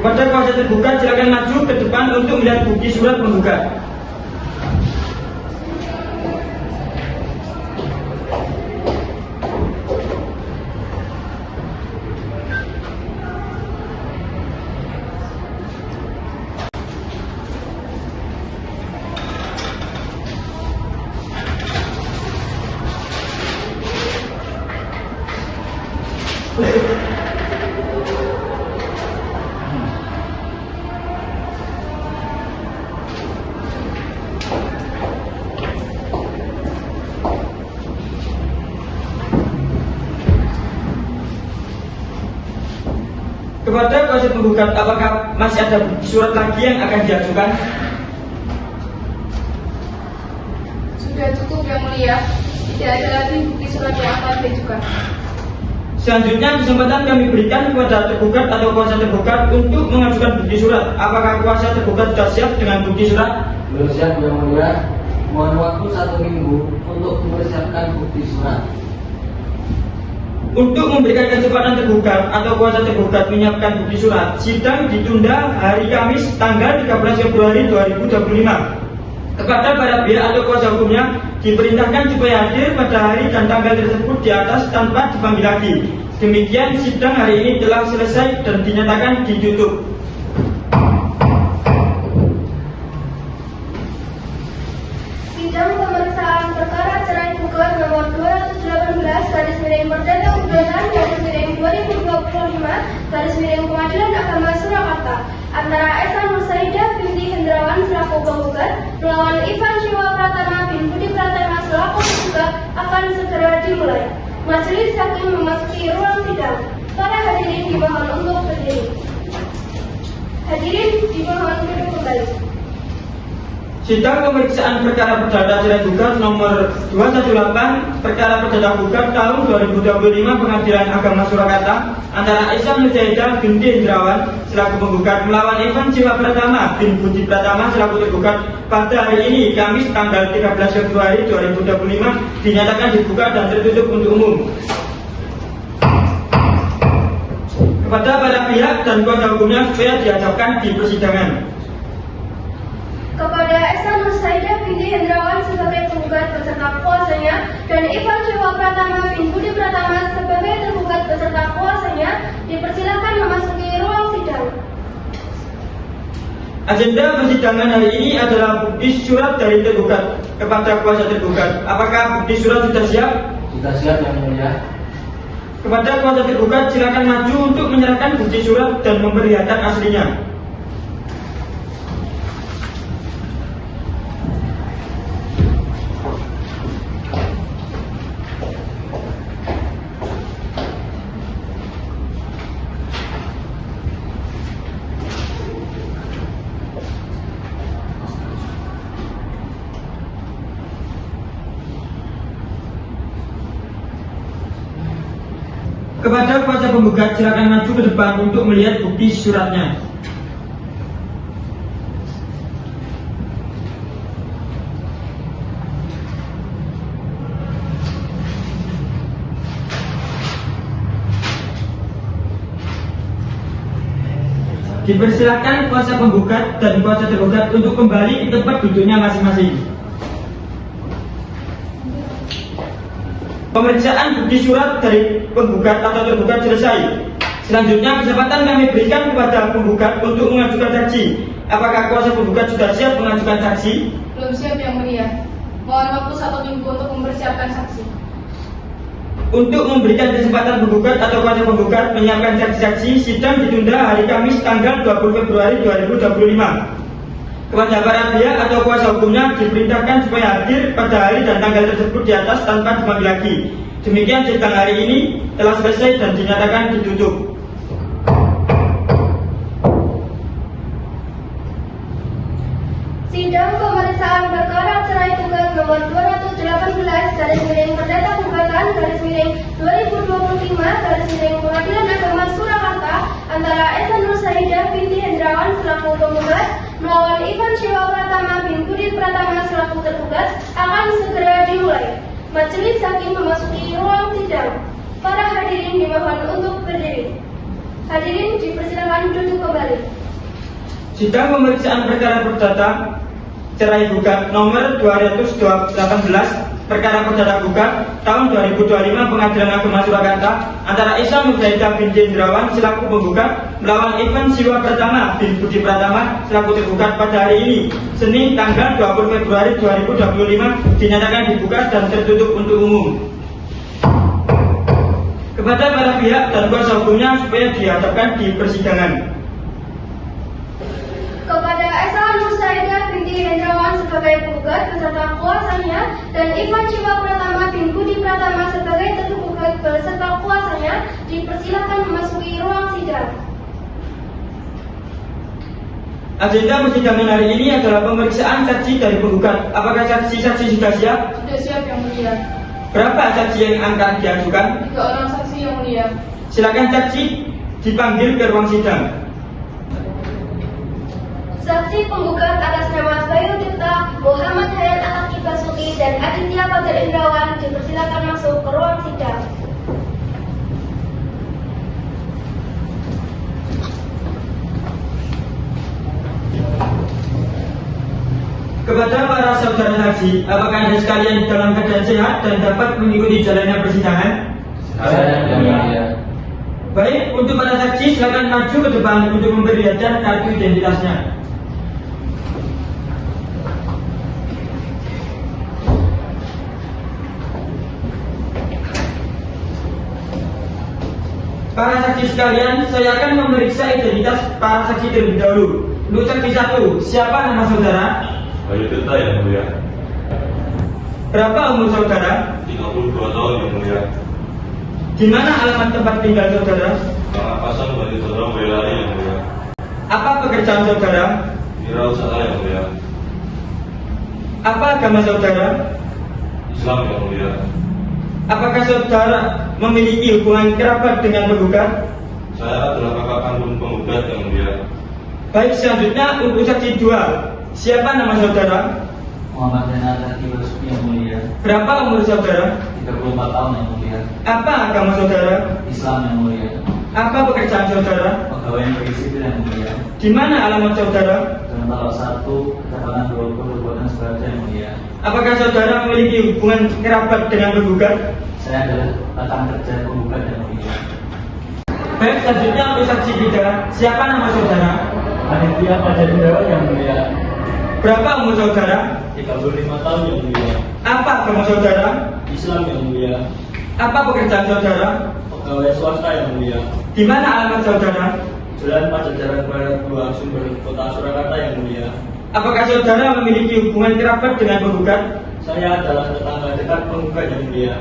Kepada kuasa tergugat silakan maju ke depan untuk melihat bukti surat penggugat. Kepada kuasa penggugat, apakah masih ada bukti surat lagi yang akan diajukan? Sudah cukup, Yang Mulia. Tidak ada lagi bukti surat yang akan diajukan. Selanjutnya kesempatan kami berikan kepada tergugat atau kuasa tergugat untuk mengajukan bukti surat. Apakah kuasa tergugat sudah siap dengan bukti surat? Belum siap, Yang Mulia. Mohon waktu 1 minggu untuk mempersiapkan bukti surat. Untuk memberikan kesempatan tergugat atau kuasa tergugat menyiapkan bukti surat, sidang ditunda hari Kamis tanggal 13 Februari 2025. Kepada para pihak atau kuasa hukumnya diperintahkan supaya hadir pada hari dan tanggal tersebut di atas tanpa dipanggil lagi. Demikian sidang hari ini telah selesai dan dinyatakan ditutup. Sidang pemeriksaan perkara cerai gugat nomor 218/Perdata Udana 2025 25 Pengadilan Agama Surakarta antara Esa Nursaidah binti Hendrawan selaku penggugat melawan Ivan Siwa Pratama bin Budi Pratama selaku penggugat akan segera dimulai. Majelis hakim memasuki ruang sidang. Para hadirin dimohon untuk berdiri. Hadirin dimohon duduk kembali. Sidang pemeriksaan perkara perdata cerai gugat nomor 218 perkara perdata gugat tahun 2025 Pengadilan Agama Surakarta antara Esa Nursaidah binti Hendrawan selaku penggugat melawan Ivan Siwa Pratama bin Budi Pratama selaku tergugat pada hari ini Kamis tanggal 13 Februari 2025 dinyatakan dibuka dan tertutup untuk umum. Kepada para pihak dan kuasa hukumnya supaya dihadapkan di persidangan. Kepada Esa Nursaidah binti Hendrawan sebagai penggugat beserta kuasanya dan Ivan Siwa Pratama bin Budi Pratama sebagai tergugat beserta kuasanya dipersilakan memasuki ruang sidang. Agenda persidangan hari ini adalah bukti surat dari tergugat kepada kuasa tergugat. Apakah bukti surat sudah siap? Sudah siap yang mulia. Kepada kuasa tergugat silakan maju untuk menyerahkan bukti surat dan memperlihatkan aslinya. Kepada kuasa penggugat silakan maju ke depan untuk melihat bukti suratnya. Dipersilakan kuasa penggugat dan kuasa tergugat untuk kembali ke tempat duduknya masing-masing. Pemeriksaan bukti surat dari penggugat atau tergugat selesai. Selanjutnya kesempatan kami berikan kepada penggugat untuk mengajukan saksi. Apakah kuasa penggugat sudah siap mengajukan saksi? Belum siap yang mulia. Mohon waktu 1 minggu untuk mempersiapkan saksi. Untuk memberikan kesempatan penggugat atau kuasa penggugat menyiapkan saksi-saksi, sidang ditunda hari Kamis tanggal 20 Februari 2025. Kepada para pihak atau kuasa hukumnya diperintahkan supaya hadir pada hari dan tanggal tersebut di atas tanpa dipanggil lagi. Demikian sidang hari ini telah selesai dan dinyatakan ditutup. Sidang pemeriksaan perkara cerai gugat nomor 218 Perdata Gugatan 2025 Pengadilan Agama Surakarta antara Esa Nursaidah binti Hendrawan selaku penggugat melawan Ivan Siwa Pratama bin Budi Pratama selaku tergugat akan segera dimulai. Majelis hakim memasuki ruang sidang. Para hadirin dimohon untuk berdiri. Hadirin dipersilakan duduk kembali. Sidang pemeriksaan perkara perdata cerai gugat nomor 218 perkara perdata gugat tahun 2025 Pengadilan Agama Surakarta antara Esa Nursaidah binti Hendrawan selaku penggugat melawan Ivan Siwa Pratama bin Budi Pratama selaku tergugat pada hari ini Senin tanggal 20 Februari 2025 dinyatakan dibuka dan tertutup untuk umum. Kepada para pihak dan kuasa hukumnya supaya dihadapkan di persidangan. Kepada Esa Nursaidah binti Hendrawan sebagai penggugat beserta kuasanya dan Ivan Siwa Pratama bin Budi Pratama sebagai tergugat beserta kuasanya dipersilakan memasuki ruang sidang. Agenda persidangan hari ini adalah pemeriksaan saksi dari penggugat. Apakah saksi-saksi sudah siap? Sudah siap yang mulia. Berapa saksi yang akan diajukan? 3 orang saksi yang mulia. Silakan saksi dipanggil ke ruang sidang. Saksi penggugat atas nama Bayu Dipta, Muhammad Hayat Ataki Basuki, dan Aditya Fajar Indrawan dipersilakan masuk ke ruang sidang. Kepada para saudara saksi, apakah Anda sekalian dalam keadaan sehat dan dapat mengikuti jalannya persidangan? Baik, untuk para saksi silakan maju ke depan untuk memperlihatkan kartu identitasnya. Para saksi sekalian, saya akan memeriksa identitas para saksi terlebih dahulu. Untuk saksi 1, siapa nama saudara? Bayu Tirta yang mulia. Berapa umur saudara? 32 tahun yang mulia. Di mana alamat tempat tinggal saudara? Tanah Pasang bagi saudara Boyolali yang mulia. Apa pekerjaan saudara? Wirausaha yang mulia. Apa agama saudara? Islam yang mulia. Apakah saudara memiliki hubungan kerabat dengan penggugat? Saya adalah kakak kandung penggugat yang mulia. Baik, selanjutnya untuk saksi 2, siapa nama saudara? Muhammad Zainal Zaki Basuki yang mulia. Berapa umur saudara? 34 tahun yang mulia. Apa agama saudara? Islam yang mulia. Apa pekerjaan saudara? Pegawai negeri sipil yang mulia. Di mana alamat saudara? Dengan Talak 1, Kecamatan 20, Kabupaten Surakarta yang mulia. Apakah saudara memiliki hubungan kerabat dengan penggugat? Saya adalah rekan kerja penggugat yang mulia. Baik, selanjutnya untuk saksi 3, siapa nama saudara? Aditya Pajadendawa yang mulia. Berapa umur saudara? 35 tahun yang mulia. Apa agama saudara? Islam yang mulia. Apa pekerjaan saudara? Pegawai swasta yang mulia. Di mana alamat saudara? Jalan Pajajaran Barat 2, Sumber, Kota Surakarta yang mulia. Apakah saudara memiliki hubungan kerabat dengan penggugat? Saya adalah tetangga dekat penggugat yang mulia.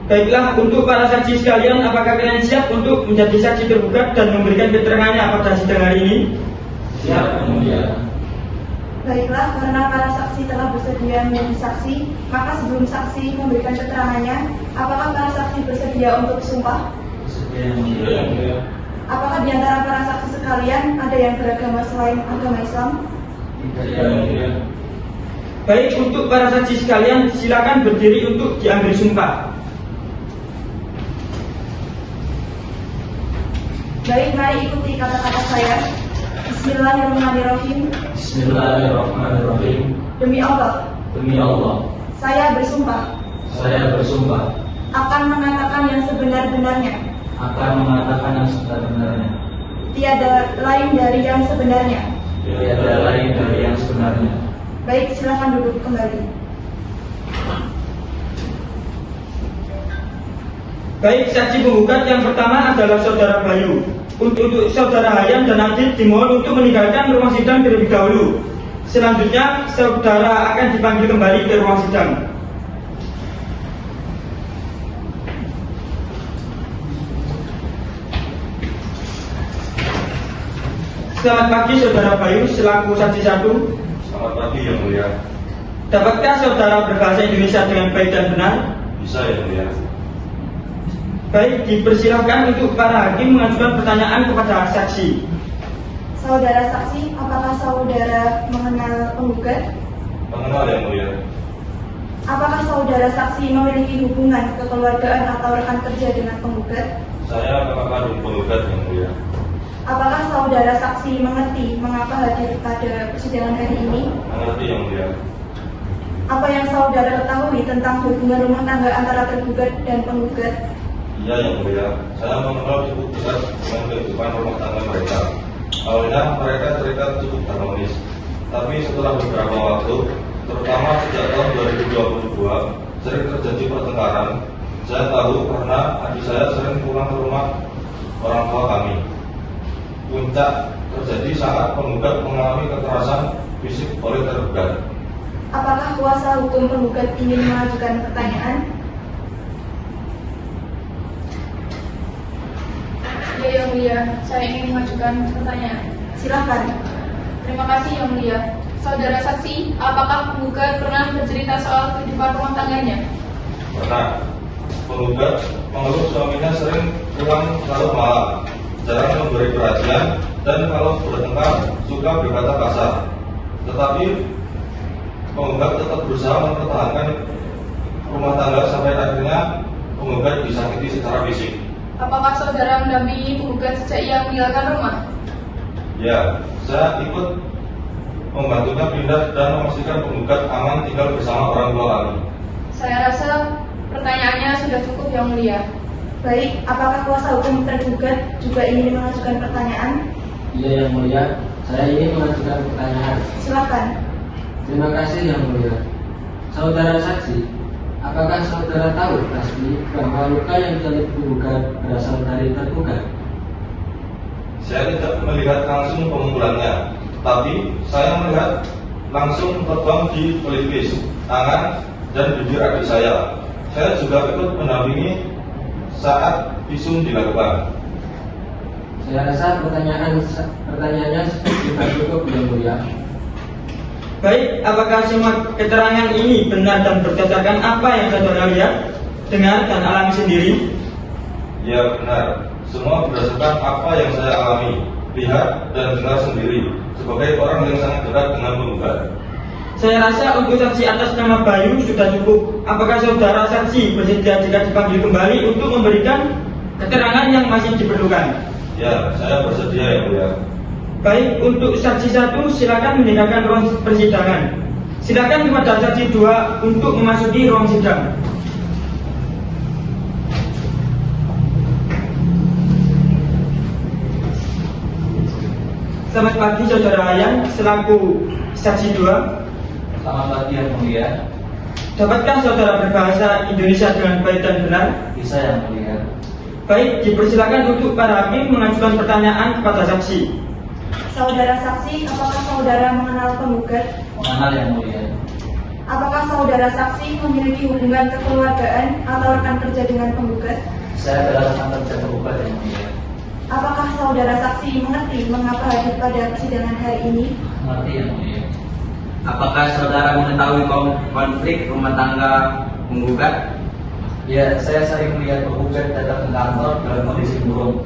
Baiklah, untuk para saksi sekalian, apakah kalian siap untuk menjadi saksi tergugat dan memberikan keterangannya pada sidang hari ini? Siap yang mulia. Baiklah, karena para saksi telah bersedia menjadi saksi, maka sebelum saksi memberikan keterangannya, apakah para saksi bersedia untuk sumpah? Bersedia yang mulia. Apakah di antara para saksi sekalian ada yang beragama selain agama Islam? Tidak yang mulia. Baik, untuk para saksi sekalian, silakan berdiri untuk diambil sumpah. Baik, mari ikuti kata-kata saya. Bismillahirrahmanirrahim. Bismillahirrahmanirrahim. Demi Allah, Demi Allah, saya bersumpah saya bersumpah akan mengatakan yang sebenar-benarnya, akan mengatakan yang sebenarnya, tiada lain dari yang sebenarnya. tiada lain dari yang sebenarnya. Baik, silakan duduk kembali. Baik, saksi penggugat yang pertama adalah saudara Bayu. Untuk saudara Hayam dan Adit dimohon untuk meninggalkan ruang sidang terlebih dahulu. Selanjutnya, saudara akan dipanggil kembali ke ruang sidang. Selamat pagi saudara Bayu, selaku saksi 1. Selamat pagi yang mulia. Dapatkah saudara berbahasa Indonesia dengan baik dan benar? Bisa yang mulia. Baik, dipersilahkan untuk para hakim mengajukan pertanyaan kepada saksi. Saudara saksi, apakah saudara mengenal penggugat? Mengenal yang mulia. Apakah saudara saksi memiliki hubungan kekeluargaan atau rekan kerja dengan penggugat? Saya kakak kandung penggugat yang mulia. Apakah saudara saksi mengerti mengapa hadir pada persidangan hari ini? Mengerti yang mulia. Apa yang saudara ketahui tentang hubungan rumah tangga antara tergugat dan penggugat? Iya yang mulia. Saya mengenal cukup dekat dengan kehidupan rumah tangga mereka. Awalnya mereka terikat cukup harmonis. Tapi setelah beberapa waktu, terutama sejak tahun 2022, sering terjadi pertengkaran. Saya tahu karena adik saya sering pulang ke rumah orang tua kami. Puncak terjadi saat penggugat mengalami kekerasan fisik oleh tergugat. Apakah kuasa hukum penggugat ingin mengajukan pertanyaan? Ya yang mulia, saya ingin mengajukan pertanyaan. Silahkan. Terima kasih yang mulia. Saudara saksi, apakah penggugat pernah bercerita soal kehidupan rumah tangganya? Pernah. Penggugat mengeluh suaminya sering pulang larut malam, jarang memberi perhatian, dan kalau bertengkar suka berkata kasar. Tetapi penggugat tetap berusaha mempertahankan rumah tangga sampai akhirnya penggugat disakiti secara fisik. Apakah saudara mendampingi penggugat sejak ia meninggalkan rumah? Ya, saya ikut membantunya pindah dan memastikan penggugat aman tinggal bersama orang tua kami. Saya rasa pertanyaannya sudah cukup yang mulia. Baik, apakah kuasa hukum tergugat juga ingin mengajukan pertanyaan? Iya yang mulia, saya ingin mengajukan pertanyaan. Silakan. Terima kasih yang mulia. Saudara saksi, Apakah saudara tahu pasti bahwa luka yang terlihat penggugat berasal dari tergugat? Saya tidak melihat langsung pemukulannya, tapi saya melihat langsung terbang di pelipis, tangan, dan bibir adik saya. Saya juga ikut mendampingi saat visum dilakukan. Saya rasa pertanyaannya sudah cukup, Yang Mulia. Baik, apakah semua keterangan ini benar dan berdasarkan apa yang saudara lihat, dengar, dan alami sendiri? Ya benar, semua berdasarkan apa yang saya alami, lihat, dan dengar sendiri sebagai orang yang sangat dekat dengan penggugat. Saya rasa untuk saksi atas nama Bayu sudah cukup. Apakah saudara saksi bersedia jika dipanggil kembali untuk memberikan keterangan yang masih diperlukan? Ya, saya bersedia, Yang Mulia. Baik, untuk saksi 1 silakan meninggalkan ruang persidangan. Silakan kepada saksi 2 untuk memasuki ruang sidang. Selamat pagi saudara Ayan, selaku saksi 2. Selamat pagi Yang Mulia. Dapatkah saudara berbahasa Indonesia dengan baik dan benar? Bisa Yang Mulia. Baik, dipersilakan untuk para hakim mengajukan pertanyaan kepada saksi. Saudara saksi, apakah saudara mengenal penggugat? Mengenal Yang Mulia. Apakah saudara saksi memiliki hubungan kekeluargaan atau rekan kerja dengan penggugat? Saya adalah rekan kerja penggugat Yang Mulia. Apakah saudara saksi mengerti mengapa hadir pada persidangan hari ini? Mengerti Yang Mulia. Apakah saudara mengetahui konflik rumah tangga penggugat? Ya, saya sering melihat penggugat datang ke kantor dalam kondisi murung.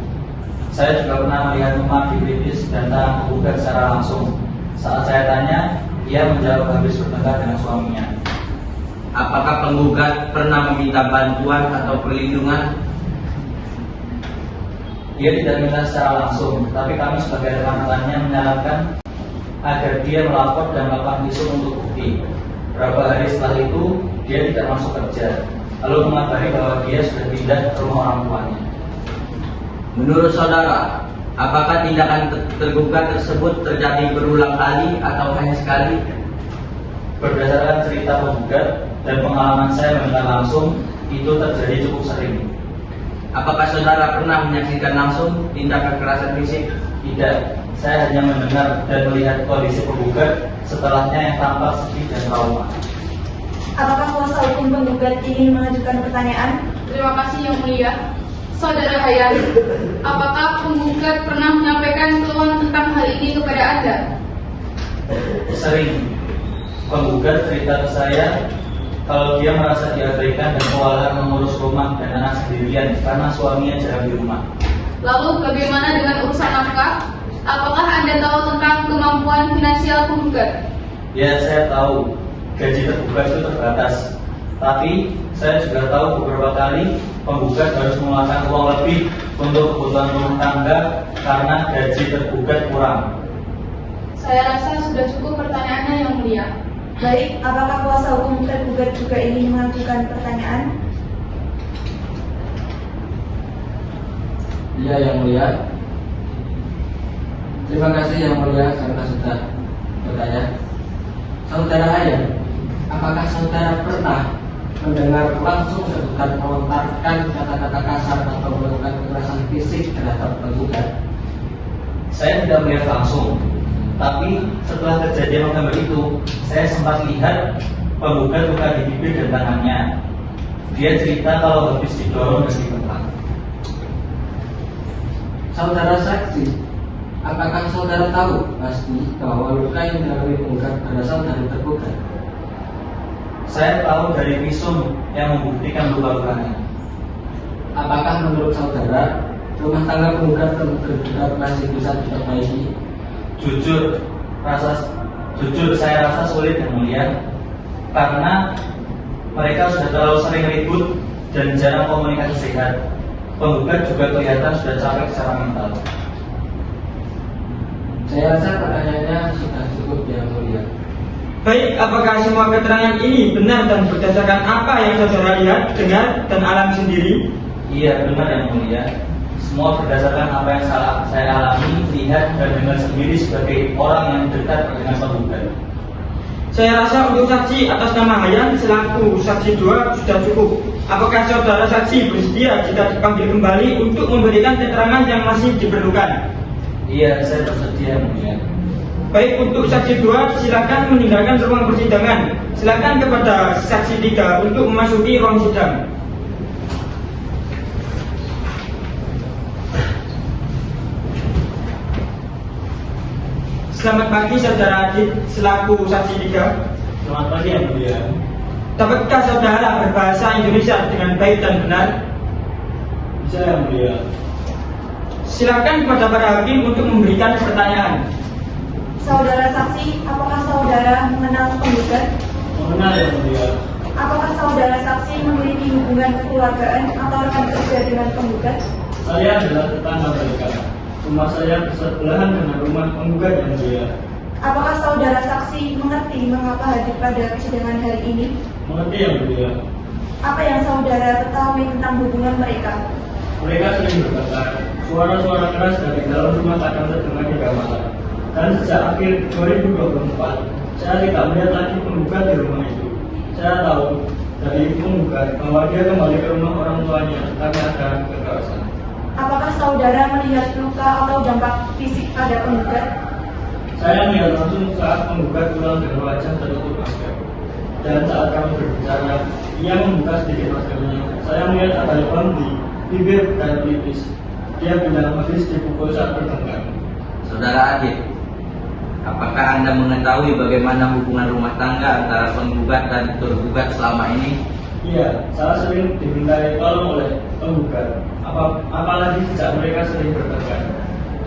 Saya juga pernah melihat rumah di pelipis dan tangan penggugat secara langsung. Saat saya tanya, ia menjawab habis bertengkar dengan suaminya. Apakah penggugat pernah meminta bantuan atau perlindungan? Dia tidak minta secara langsung, tapi kami sebagai rekan-rekannya menyarankan agar dia melapor dan melakukan visum untuk bukti. Beberapa hari setelah itu, dia tidak masuk kerja, lalu mengabari bahwa dia sudah pindah ke rumah orang tuanya. Menurut saudara, apakah tindakan tergugat tersebut terjadi berulang kali atau hanya sekali? Berdasarkan cerita penggugat dan pengalaman saya mendengar langsung, itu terjadi cukup sering. Apakah saudara pernah menyaksikan langsung tindakan kekerasan fisik? Tidak, saya hanya mendengar dan melihat kondisi penggugat setelahnya yang tampak sedih dan trauma. Apakah kuasa hukum penggugat ingin mengajukan pertanyaan? Terima kasih Yang Mulia. Saudara Hayan, apakah penggugat pernah menyampaikan keluhan tentang hal ini kepada Anda? Sering. Penggugat cerita ke saya kalau dia merasa diabaikan dan kewalahan mengurus rumah dan anak sendirian karena suaminya jarang di rumah. Lalu bagaimana dengan urusan nafkah? Apakah Anda tahu tentang kemampuan finansial penggugat? Ya, saya tahu gaji tergugat itu terbatas. Tapi saya juga tahu beberapa kali penggugat harus mengeluarkan uang lebih untuk kebutuhan rumah tangga karena gaji tergugat kurang. Saya rasa sudah cukup pertanyaannya Yang Mulia. Baik, apakah kuasa hukum tergugat juga ingin mengajukan pertanyaan? Iya Yang Mulia. Terima kasih Yang Mulia karena sudah bertanya. Saudara Ayan, apakah saudara pernah mendengar langsung tergugat melontarkan kata-kata kasar atau melakukan kekerasan fisik terhadap penggugat? Saya tidak melihat langsung, tapi setelah kejadian November itu, saya sempat lihat penggugat luka di bibir dan tangannya. Dia cerita kalau habis didorong dan ditentang. Saudara saksi, apakah saudara tahu pasti bahwa luka yang dialami penggugat berasal dari tergugat? Saya tahu dari visum yang membuktikan luka-lukanya. Apakah menurut saudara rumah tangga penggugat tergugat masih bisa diperbaiki? Jujur, saya rasa sulit Yang Mulia, karena mereka sudah terlalu sering ribut dan jarang komunikasi sehat. Penggugat juga kelihatan sudah capek secara mental. Saya rasa pertanyaannya sudah cukup Yang Mulia. Baik, apakah semua keterangan ini benar dan berdasarkan apa yang saudara lihat, dengar, dan alami sendiri? Iya, benar Yang Mulia. Semua berdasarkan apa yang saya alami, lihat, dan dengar sendiri sebagai orang yang dekat dengan penggugat. Saya rasa untuk saksi atas nama Hayan selaku saksi 2 sudah cukup. Apakah saudara saksi bersedia jika dipanggil kembali untuk memberikan keterangan yang masih diperlukan? Iya, saya bersedia, Yang Mulia. Baik, untuk saksi 2 silakan meninggalkan ruang persidangan. Silakan kepada saksi 3 untuk memasuki ruang sidang. Selamat pagi saudara Adit selaku saksi 3. Selamat pagi Yang Mulia. Dapatkah saudara berbahasa Indonesia dengan baik dan benar? Bisa Yang Mulia. Silakan kepada para hakim untuk memberikan pertanyaan. Saudara saksi, apakah saudara mengenal penggugat? Mengenal Yang Mulia. Apakah saudara saksi memiliki hubungan kekeluargaan atau rekan kerja dengan penggugat? Saya adalah tetangga mereka. Rumah saya bersebelahan dengan rumah penggugat Yang Mulia. Apakah saudara saksi mengerti mengapa hadir pada persidangan hari ini? Mengerti Yang Mulia. Apa yang saudara ketahui tentang hubungan mereka? Mereka sering berkata, suara-suara keras dari dalam rumah kadang terdengar hingga malam. Dan sejak akhir 2024, saya tidak melihat lagi penggugat di rumah itu. Saya tahu dari penggugat bahwa dia kembali ke rumah orang tuanya karena ada kekerasan. Apakah saudara melihat luka atau dampak fisik pada penggugat? Saya melihat langsung saat penggugat pulang dengan wajah tertutup masker. Dan saat kami berbicara, ia membuka sedikit maskernya. Saya melihat ada lebam di bibir dan pelipis. Dia bilang habis dipukul saat bertengkar. Saudara Adit, apakah Anda mengetahui bagaimana hubungan rumah tangga antara penggugat dan tergugat selama ini? Iya, saya sering dimintai tolong oleh penggugat. Apalagi sejak mereka sering bertengkar.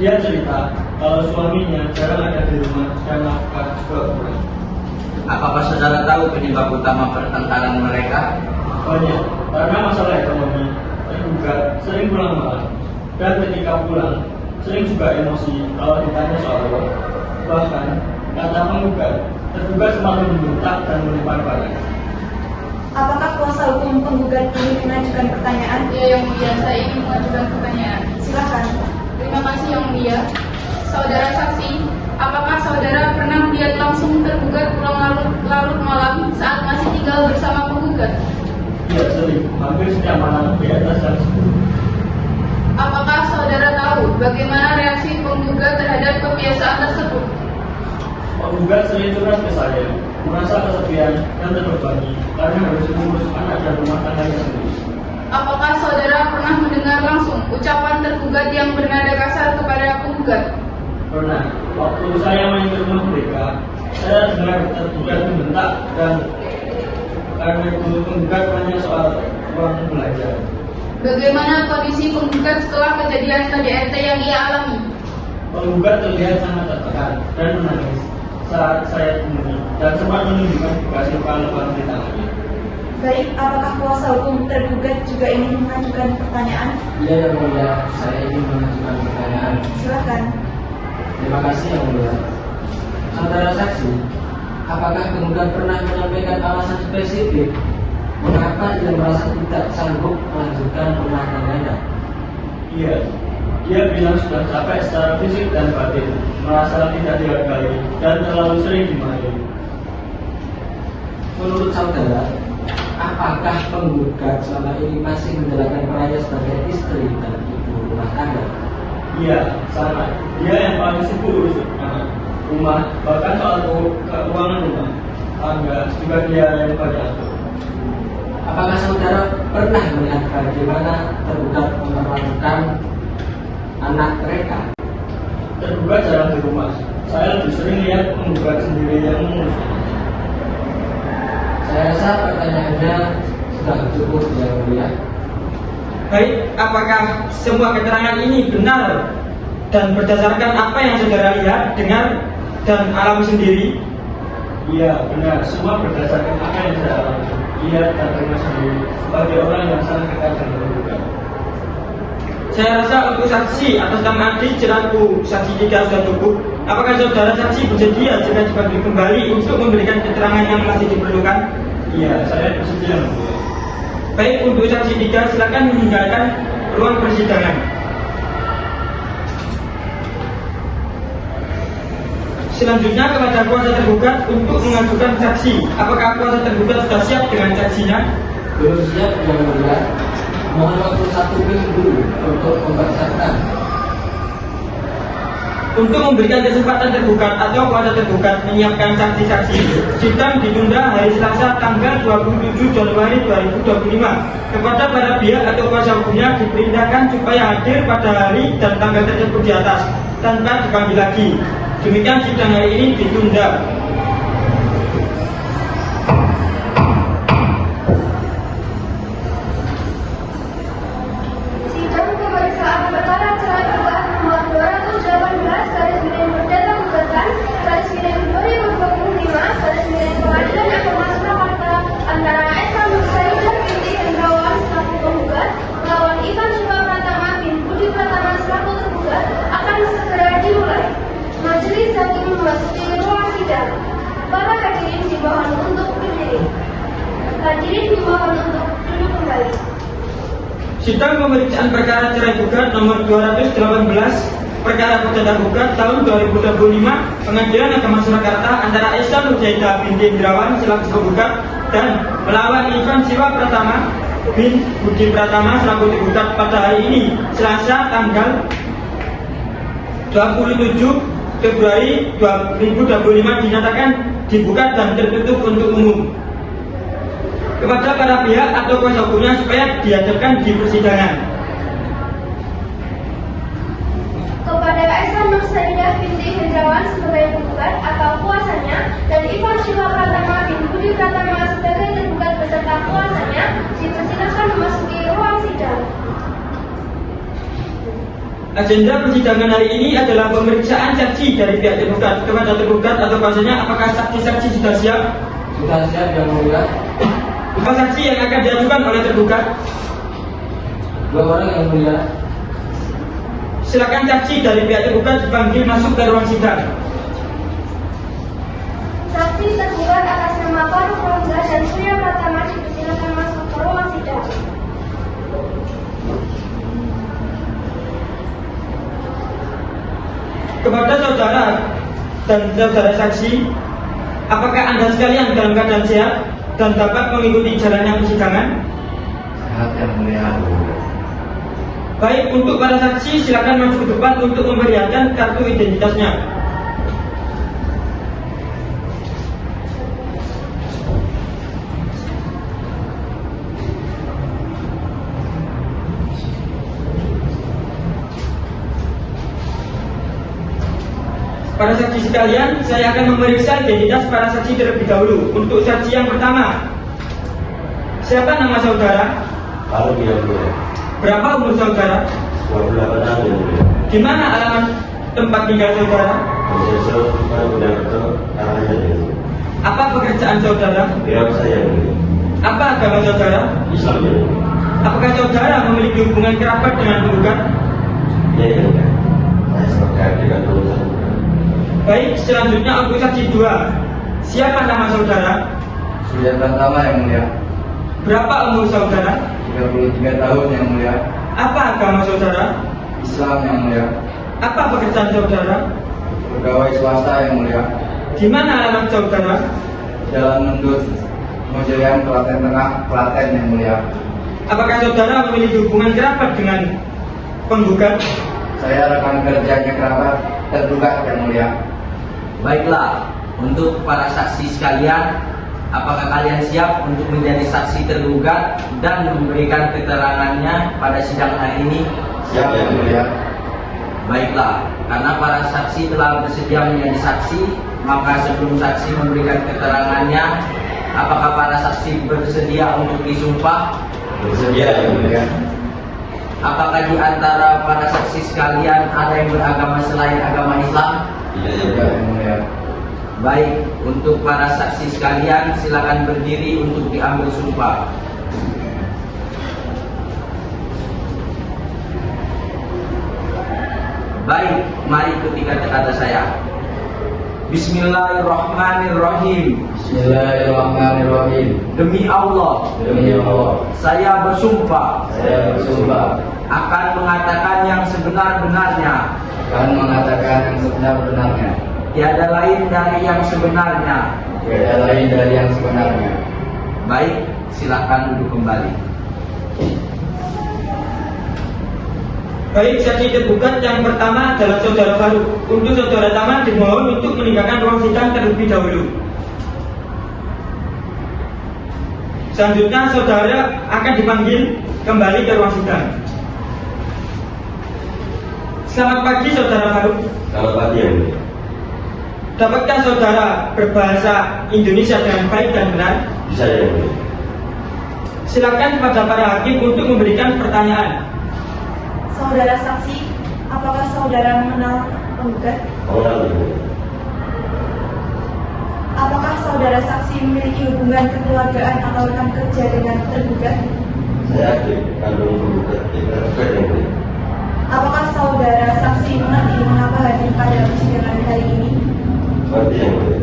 Dia cerita kalau suaminya jarang ada di rumah dan nafkah juga kurang. Apakah saudara tahu penyebab utama pertengkaran mereka? Banyak, karena masalah ekonomi. Tergugat sering pulang malam, dan ketika pulang sering juga emosi kalau ditanya soal uang. Bahkan kata penggugat, tergugat semakin membentak dan melempar barang. Apakah kuasa hukum penggugat ingin mengajukan pertanyaan? Ya Yang Mulia, saya ingin mengajukan pertanyaan. Silakan. Terima kasih Yang Mulia. Saudara saksi, apakah saudara pernah melihat langsung tergugat pulang larut malam saat masih tinggal bersama penggugat? Iya sering, hampir setiap malam di atas jam 10. Apakah saudara tahu bagaimana reaksi penggugat terhadap kebiasaan tersebut? Penggugat sering curhat ke saya, merasa kesepian dan terbebani karena harus mengurus anak dan rumah tangganya sendiri. Apakah saudara pernah mendengar langsung ucapan tergugat yang bernada kasar kepada penggugat? Pernah, waktu saya main ke rumah mereka, saya dengar tergugat membentak dan karena itu penggugat tanya soal uang belajar. Bagaimana kondisi penggugat setelah kejadian KDRT yang ia alami? Penggugat terlihat sangat tertekan dan menangis saat saya temui dan sempat menunjukkan bekas luka lebam di tangannya. Baik, apakah kuasa hukum tergugat juga ingin mengajukan pertanyaan? Iya Yang Mulia, saya ingin mengajukan pertanyaan. Silakan. Terima kasih Yang Mulia. Saudara saksi, apakah penggugat pernah menyampaikan alasan spesifik mengapa dia merasa tidak sanggup melanjutkan rumah tangganya? Iya, dia bilang sudah capek secara fisik dan batin, merasa tidak dihargai dan terlalu sering dimarahi. Menurut saudara, apakah penggugat selama ini masih menjalankan perannya sebagai istri dan ibu rumah tangga? Iya, sangat. Dia yang paling sibuk urus anak, rumah, bahkan soal keuangan rumah tangga juga dia yang paling atur. Apakah saudara pernah melihat bagaimana tergugat memperlakukan anak mereka? Tergugat jarang di rumah. Saya lebih sering lihat penggugat sendiri yang mengurus anak. Saya rasa pertanyaannya sudah cukup Yang Mulia. Baik, apakah semua keterangan ini benar dan berdasarkan apa yang saudara lihat, dengar, dan alami sendiri? Iya, benar. Semua berdasarkan apa yang saya alami, lihat dan dengar sendiri sebagai orang yang sangat dekat dengan penggugat. Saya rasa untuk saksi atas nama Adi selaku saksi 3 sudah cukup. Apakah saudara saksi bersedia jika dipanggil kembali untuk memberikan keterangan yang masih diperlukan? Iya, saya bersedia. Baik, untuk saksi 3 silakan meninggalkan ruang persidangan. Selanjutnya kepada kuasa tergugat untuk mengajukan saksi. Apakah kuasa tergugat sudah siap dengan saksinya? Belum siap yang mulia. Mohon waktu 1 minggu untuk mempersiapkan. Untuk memberikan kesempatan tergugat atau kuasa tergugat menyiapkan saksi-saksi, sidang ditunda hari Selasa tanggal 27 Januari 2025. Kepada para pihak atau kuasa hukumnya diperintahkan supaya hadir pada hari dan tanggal tersebut di atas tanpa dipanggil lagi. Demikian sidang hari ini ditunda. Sidang pemeriksaan perkara cerai berulang nomor 208/2025/Pengadilan antara Esa Nur Saidah binti Hendrawan selaku penggugat melawan Ivan Shiva Pratama bin Budi Pratama selaku tergugat akan segera dimulai. Majelis hakim memasuki ruang sidang. Para hadirin dimohon untuk berdiri. Hadirin dimohon untuk duduk kembali. Sidang pemeriksaan perkara cerai gugat nomor 218 perkara perdata gugat tahun 2025 Pengadilan Agama Surakarta antara Esa Nur Saidah binti Hendrawan selaku penggugat dan melawan Ivan Shiva Pratama bin Budi Pratama selaku tergugat pada hari ini Selasa tanggal 27 Februari 2025 dinyatakan dibuka dan tertutup untuk umum. Kepada para pihak atau kuasa hukumnya supaya dihadirkan di persidangan. Kepada Esa Nur Saidah binti Hendrawan sebagai penggugat atau kuasanya dan Ivan Shiva Pratama bin Budi Pratama sebagai tergugat beserta kuasanya dipersilakan memasuki ruang sidang. Agenda persidangan hari ini adalah pemeriksaan saksi dari pihak tergugat. Kepada tergugat atau kuasanya, apakah saksi-saksi sudah siap? Sudah siap yang mulia. Apa saksi yang akan diajukan oleh tergugat? 2 orang yang mulia. Silakan saksi dari pihak tergugat dipanggil masuk ke ruang sidang. Saksi tergugat atas nama Faruk Romza dan Surya Pratama dipersilakan masuk ke ruang sidang. Kepada saudara dan saudara saksi, apakah Anda sekalian dalam keadaan sehat dan dapat mengikuti jalannya persidangan? Sehat yang mulia. Baik, untuk para saksi silakan maju ke depan untuk memperlihatkan kartu identitasnya. Para saksi sekalian, saya akan memeriksa identitas para saksi terlebih dahulu. Untuk saksi yang pertama, siapa nama saudara? Kalau dia mulia, Berapa umur saudara? 28 tahun yang mulia. Di mana alamat tempat tinggal saudara? Prosesor pada Budarto, arahnya itu. Apa pekerjaan saudara? Biar saya yang mulia. Apa agama saudara? Islam yang mulia. Apakah saudara memiliki hubungan kerabat dengan penggugat? Ya, ya, ya. Saya sebagai adik dan urusan. Baik, selanjutnya untuk saksi 2. Siapa nama saudara? Surya Pratama yang mulia. Berapa umur saudara? 33 tahun yang mulia. Apa agama saudara? Islam yang mulia. Apa pekerjaan saudara? Pegawai swasta yang mulia. Di mana alamat saudara? Jalan Mendut, Mojoyan, Klaten Tengah, Klaten yang mulia. Apakah saudara memiliki hubungan kerabat dengan penggugat? Saya rekan kerjanya kerabat tergugat yang mulia. Baiklah, untuk para saksi sekalian, apakah kalian siap untuk menjadi saksi tergugat dan memberikan keterangannya pada sidang hari ini? Siap yang mulia. Baiklah, karena para saksi telah bersedia menjadi saksi, maka sebelum saksi memberikan keterangannya, apakah para saksi bersedia untuk disumpah? Bersedia yang mulia. Apakah di antara para saksi sekalian ada yang beragama selain agama Islam? Iya, yang mulia. Baik, untuk para saksi sekalian silakan berdiri untuk diambil sumpah. Baik, mari ketika kata saya. Bismillahirrahmanirrahim. Bismillahirrahmanirrahim. Demi Allah, saya bersumpah akan mengatakan yang sebenar-benarnya mengatakan yang sebenar-benarnya tiada lain dari yang sebenarnya. Tiada lain dari yang sebenarnya. Baik, silakan duduk kembali. Baik, saksi tergugat yang pertama adalah Saudara Faruk. Untuk Saudara Taman dimohon untuk meninggalkan ruang sidang terlebih dahulu. Selanjutnya saudara akan dipanggil kembali ke ruang sidang. Selamat pagi Saudara Faruk. Selamat pagi yang mulia. Dapatkah saudara berbahasa Indonesia dengan baik dan benar? Bisa yang mulia. Silakan kepada para hakim untuk memberikan pertanyaan. Saudara saksi, apakah saudara mengenal penggugat? Mengenal yang mulia. Apakah saudara saksi memiliki hubungan kekeluargaan atau rekan kerja dengan tergugat? Saya adik kandung penggugat tergugat yang mulia. Apakah saudara saksi mengerti mengapa hadir pada persidangan hari ini? Mengerti yang mulia.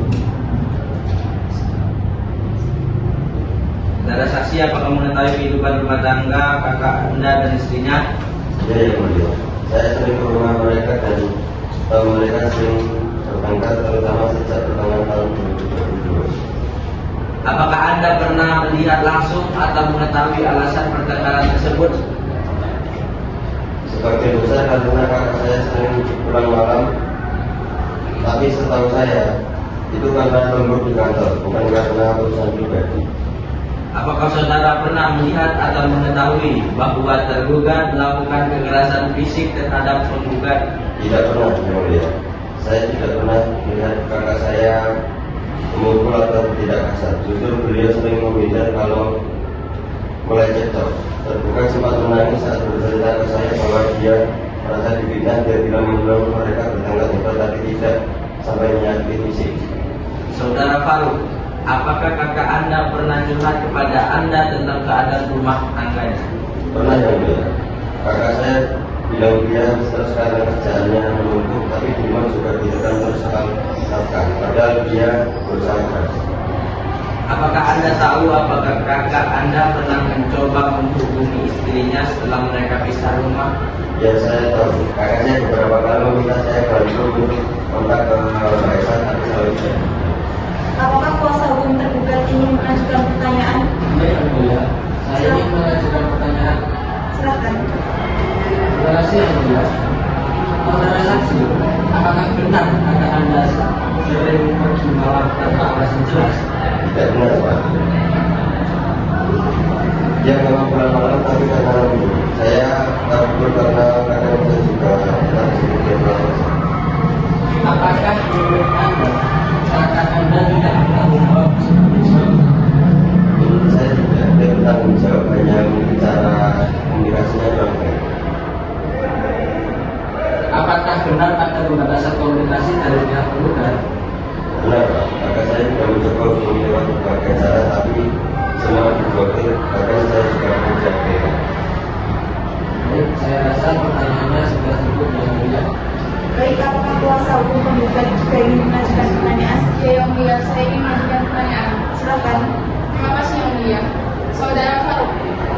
Saudara saksi, apakah mengetahui kehidupan rumah tangga kakak Anda dan istrinya? Ya yang mulia. Saya sering ke rumah mereka dan tahu mereka sering bertengkar terutama sejak pertengahan tahun 2022. Apakah Anda pernah melihat langsung atau mengetahui alasan pertengkaran tersebut? Sebagian besar karena kakak saya sering pulang malam, tapi setahu saya itu karena lembur di kantor, bukan karena urusan pribadi. Apakah saudara pernah melihat atau mengetahui bahwa tergugat melakukan kekerasan fisik terhadap penggugat? Tidak pernah, yang mulia. Saya tidak pernah melihat kakak saya memukul atau tidak kasar. Justru beliau sering menghindar kalau mulai cekcok. Tergugat sempat menangis saat bercerita ke saya bahwa dia merasa difitnah dan bilang mereka bertengkar tapi tidak sampai menyakiti fisik. Saudara Faruk, apakah kakak Anda pernah curhat kepada Anda tentang keadaan rumah tangganya? Pernah yang mulia. Kakak saya bilang dia stres karena kerjaannya menumpuk, tapi di rumah juga ditekan terus soal nafkah. Padahal dia berusaha keras. Apakah Anda tahu apakah kakak Anda pernah mencoba menghubungi istrinya setelah mereka pisah rumah? Ya saya tahu. Kakak saya beberapa kali meminta saya bantu untuk kontak ke mereka, tapi selalu tidak. Apakah kuasa hukum tergugat ingin mengajukan pertanyaan? Baik yang mulia. Saya ingin mengajukan pertanyaan. Silakan. Terima kasih yang mulia. Saudara saksi, apakah benar kakak Anda sering pergi malam tanpa alasan jelas? Tidak benar Pak. Dia memang pulang malam tapi karena lembur. Saya kabur karena kadang saya juga harus dia pulang. Apakah menurut Anda kakak Anda tidak bertanggung jawab seperti suami? Saya tidak dia bertanggung jawab, hanya mungkin cara komunikasinya kurang baik. Apakah benar ada pembatasan komunikasi dari pihak penggugat? Benar Pak. Kakak saya juga mencoba untuk lewat berbagai cara tapi semua diblokir. Bahkan saya juga menjawab. Baik, saya rasa pertanyaannya sudah cukup yang mulia. Baik, apakah kuasa hukum penggugat juga ingin mengajukan pertanyaan? Ya yang mulia, saya ingin mengajukan pertanyaan. Silakan. Terima kasih yang mulia. Saudara Faruk,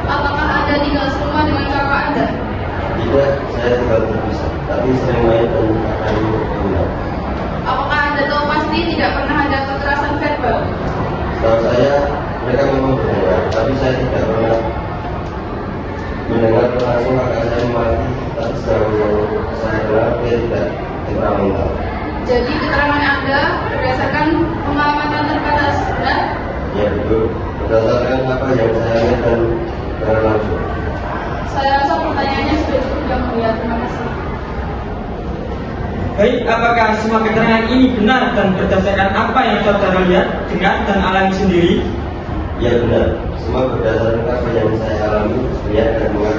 apakah Anda tinggal serumah dengan kakak Anda? Tidak, saya tinggal terpisah, tapi sering main dan akan berguna. Apakah Anda tahu pasti tidak pernah ada kekerasan verbal? Setahu saya mereka memang berdengar, tapi saya tidak pernah mendengar langsung kakak saya mati. Tapi sejauh yang saya dengar dia tidak temperamental. Jadi keterangan Anda berdasarkan pengamatan terbatas, benar? Ya betul, berdasarkan apa yang saya lihat dan dengar langsung. Saya rasa pertanyaannya sudah cukup yang mulia. Terima kasih. Baik, apakah semua keterangan ini benar dan berdasarkan apa yang saudara lihat, dengar, dan alami sendiri? Ya benar, semua berdasarkan apa yang saya alami, lihat dan dengar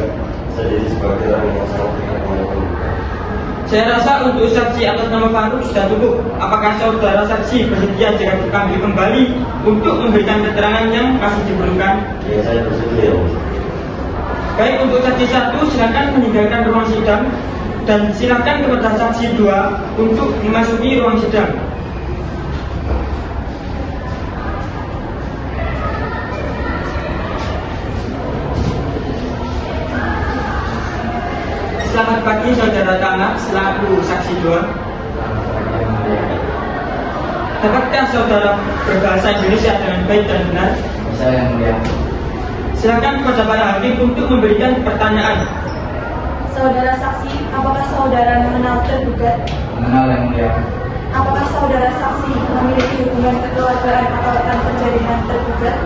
sendiri sebagai orang yang sangat dekat dengan penggugat. Saya rasa untuk saksi atas nama Faruk sudah cukup. Apakah saudara saksi bersedia jika dipanggil kembali untuk memberikan keterangan yang masih diperlukan? Ya saya bersedia. Baik, untuk saksi 1 silakan meninggalkan ruang sidang dan silakan kepada saksi 2 untuk memasuki ruang sidang. Selamat pagi saudara Tama selaku saksi 2. Dapatkah saudara berbahasa Indonesia dengan baik dan benar? Bisa yang mulia. Silakan kepada para hakim untuk memberikan pertanyaan. Saudara saksi, apakah saudara mengenal tergugat? Mengenal yang mulia. Apakah saudara saksi memiliki hubungan kekeluargaan atau rekan kerja dengan tergugat?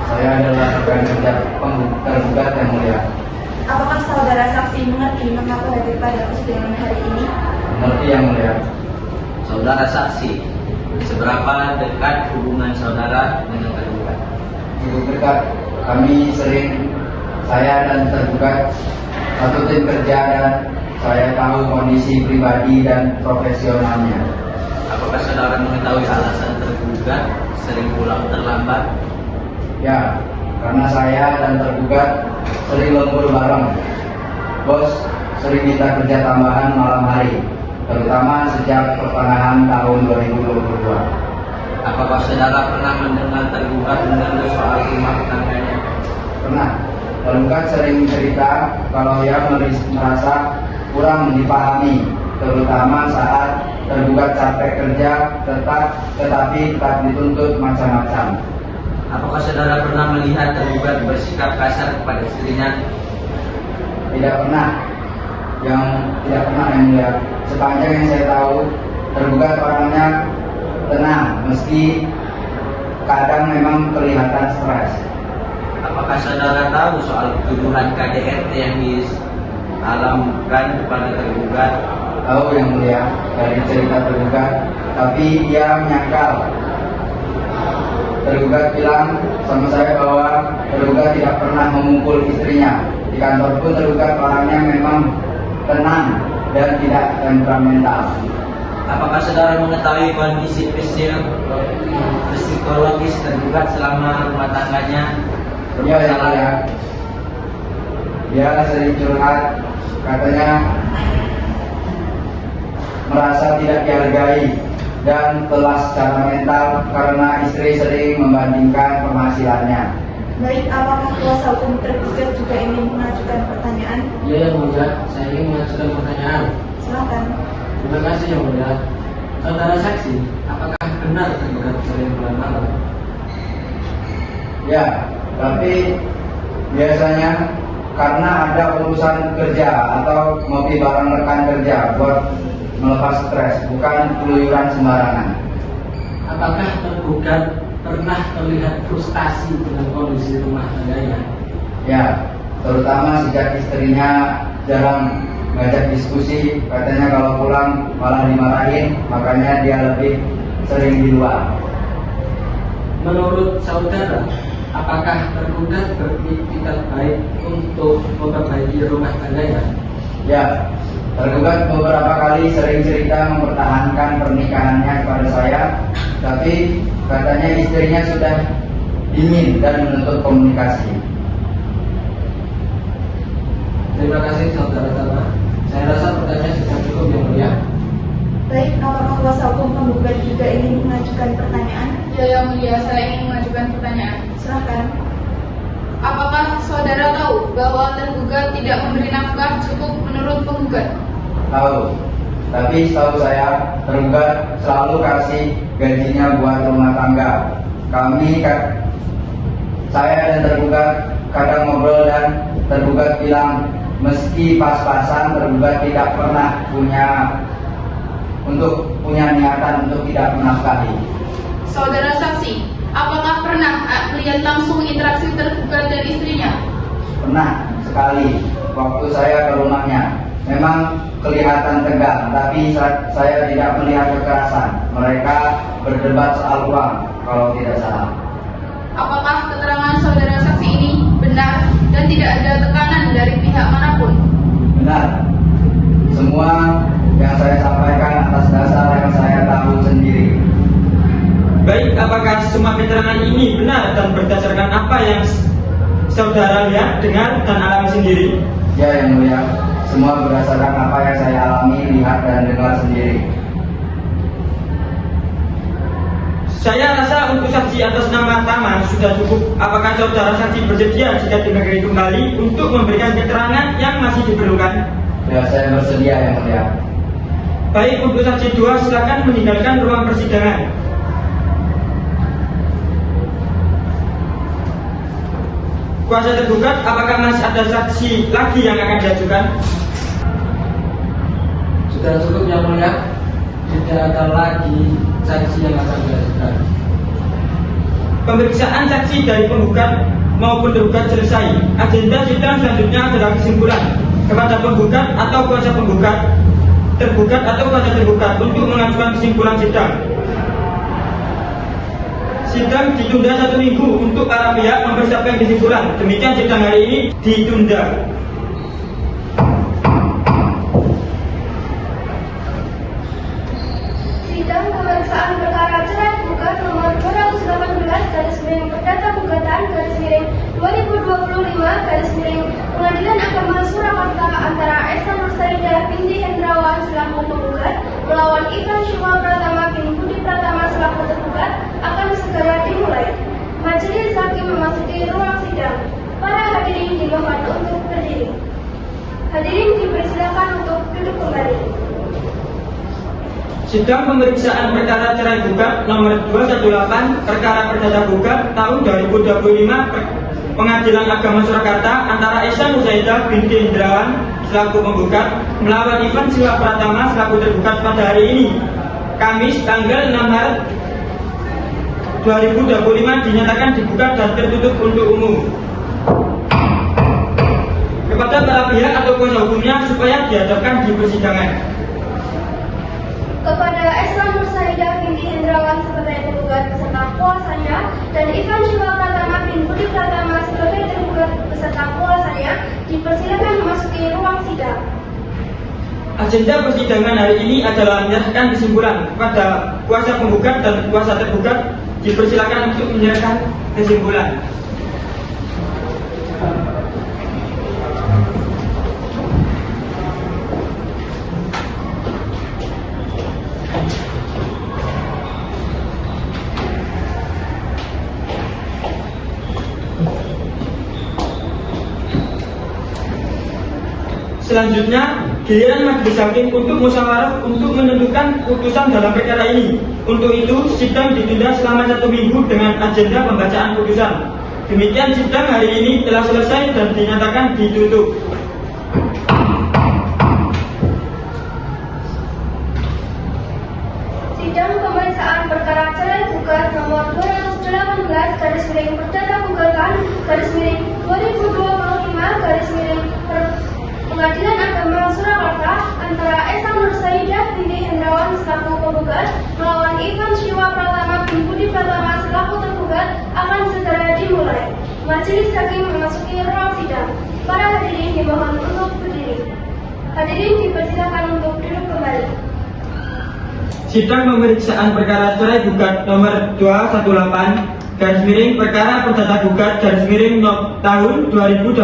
Saya adalah rekan kerja tergugat yang mulia. Apakah saudara saksi mengerti mengapa hadir pada persidangan hari ini? Mengerti yang mulia. Saudara saksi, seberapa dekat hubungan saudara dengan tergugat? Cukup dekat. Kami sering, saya dan tergugat satu tim kerja, dan saya tahu kondisi pribadi dan profesionalnya. Apakah saudara mengetahui alasan tergugat sering pulang terlambat? Ya, karena saya dan tergugat sering lembur bareng. Bos sering minta kerja tambahan malam hari, terutama sejak pertengahan tahun 2022. Apakah saudara pernah mendengar tergugat mengeluh soal rumah tangganya? Pernah. Tergugat sering cerita kalau ia merasa kurang dipahami, terutama saat tergugat capek kerja tetapi tetap dituntut macam-macam. Apakah saudara pernah melihat tergugat bersikap kasar kepada istrinya? Tidak pernah. Yang mulia. Sepanjang yang saya tahu, tergugat orangnya tenang, meski kadang memang kelihatan stres. Apakah saudara tahu soal tuduhan KDRT yang dialamkan kepada tergugat? Tahu yang mulia, dari cerita tergugat, tapi dia menyangkal. Tergugat bilang sama saya bahwa tergugat tidak pernah memukul istrinya. Di kantor pun tergugat orangnya memang tenang dan tidak temperamental. Apakah saudara mengetahui kondisi psikologis tergugat selama rumah tangganya? Ya, yang mulia. Dia sering curhat, katanya merasa tidak dihargai dan telah secara mental karena istri sering membandingkan penghasilannya. Baik, apakah kuasa hukum tergugat juga ingin mengajukan pertanyaan? Ya yang mulia, saya ingin mengajukan pertanyaan. Silakan. Terima kasih yang mulia. Saudara saksi, apakah benar tergugat sering pulang malam? Ya, tapi biasanya karena ada urusan kerja atau ngopi bareng rekan kerja buat melepas stres, bukan keluyuran sembarangan. Apakah tergugat pernah terlihat frustasi dengan kondisi rumah tangganya? Ya, terutama sejak istrinya jarang ngajak diskusi, katanya kalau pulang malah dimarahin, makanya dia lebih sering di luar. Menurut saudara, apakah tergugat beritikat baik untuk memperbaiki rumah tangganya? Ya, tergugat beberapa kali sering cerita mempertahankan pernikahannya kepada saya, tapi katanya istrinya sudah dingin dan menutup komunikasi. Terima kasih saudara Tama. Saya rasa pertanyaan sudah cukup yang mulia. Baik, apakah kuasa hukum penggugat juga ingin mengajukan pertanyaan? Ya yang mulia, saya ingin mengajukan pertanyaan. Silakan. Apakah saudara tahu bahwa tergugat tidak memberi nafkah cukup menurut penggugat? Tahu, tapi setahu saya tergugat selalu kasih gajinya buat rumah tangga. Saya dan tergugat kadang ngobrol dan tergugat bilang meski pas-pasan tergugat tidak pernah punya niatan untuk tidak menafkahi. Saudara saksi, apakah pernah melihat langsung interaksi tergugat dan istrinya? Pernah sekali waktu saya ke rumahnya. Memang kelihatan tegang, tapi saya tidak melihat kekerasan. Mereka berdebat soal uang, kalau tidak salah. Apakah keterangan saudara saksi ini benar dan tidak ada tekanan dari pihak manapun? Benar. Semua yang saya sampaikan atas dasar yang saya tahu sendiri. Baik, apakah semua keterangan ini benar dan berdasarkan apa yang saudara lihat, dengar, dan alami sendiri? Ya yang mulia, semua berdasarkan apa yang saya alami, lihat, dan dengar sendiri. Saya rasa untuk saksi atas nama Tama sudah cukup. Apakah saudara saksi bersedia jika dipanggil kembali untuk memberikan keterangan yang masih diperlukan? Ya, saya bersedia yang mulia. Baik, untuk saksi 2 silakan meninggalkan ruang persidangan. kuasa tergugat, apakah masih ada saksi lagi yang akan diajukan? Sudah cukup yang mulia, tidak ada lagi saksi yang akan diajukan. Pemeriksaan saksi dari penggugat maupun tergugat selesai. Agenda sidang selanjutnya adalah kesimpulan kepada penggugat atau kuasa penggugat, tergugat atau kuasa tergugat untuk mengajukan kesimpulan sidang. Sidang ditunda 1 minggu untuk para pihak mempersiapkan kesimpulan. Demikian sidang hari ini ditunda. Sidang pemeriksaan perkara cerai gugat nomor 218 Perdata Gugatan /2025 Pengadilan Agama Surakarta antara Esa Nursaidah binti Hendrawan selaku penggugat melawan Ivan Shiva Pratama bin Budi Pratama selaku tergugat akan segera dimulai. Majelis hakim memasuki ruang sidang. Para hadirin dimohon untuk berdiri. Hadirin dipersilakan untuk duduk kembali. Sidang pemeriksaan perkara cerai gugat nomor 218 perkara perdata gugat tahun 2025 Pengadilan Agama Surakarta antara Esa Nursaidah binti Hendrawan selaku penggugat melawan Ivan Shiva Pratama selaku tergugat pada hari ini, Kamis tanggal 6 Maret 2025 dinyatakan dibuka dan tertutup untuk umum. Kepada para pihak atau kuasa hukumnya supaya dihadapkan di persidangan. Kepada Esa Nursaidah binti Hendrawan sebagai penggugat beserta kuasanya dan Ivan Shiva Pratama bin Budi Pratama sebagai tergugat beserta kuasanya dipersilakan memasuki ruang sidang. Agenda persidangan hari ini adalah menyerahkan kesimpulan kepada kuasa penggugat dan kuasa tergugat. Dipersilakan untuk menyerahkan kesimpulan. Selanjutnya, giliran majelis hakim untuk musyawarah untuk menentukan putusan dalam perkara ini. Untuk itu, sidang ditunda selama 1 minggu dengan agenda pembacaan putusan. Demikian sidang hari ini telah selesai dan dinyatakan ditutup. Sidang pemeriksaan perkara cerai gugat nomor 218 Perdata Gugatan /2025 Pengadilan Agama Surakarta antara Esa Nursaidah binti Hendrawan selaku penggugat melawan Ivan Shiva Pratama bin Budi Pratama selaku tergugat akan segera dimulai. Majelis hakim memasuki ruang sidang. Para hadirin dimohon untuk berdiri. Hadirin dipersilakan untuk duduk kembali. Sidang pemeriksaan perkara cerai gugat nomor 218 perkara perdata gugat tahun 2025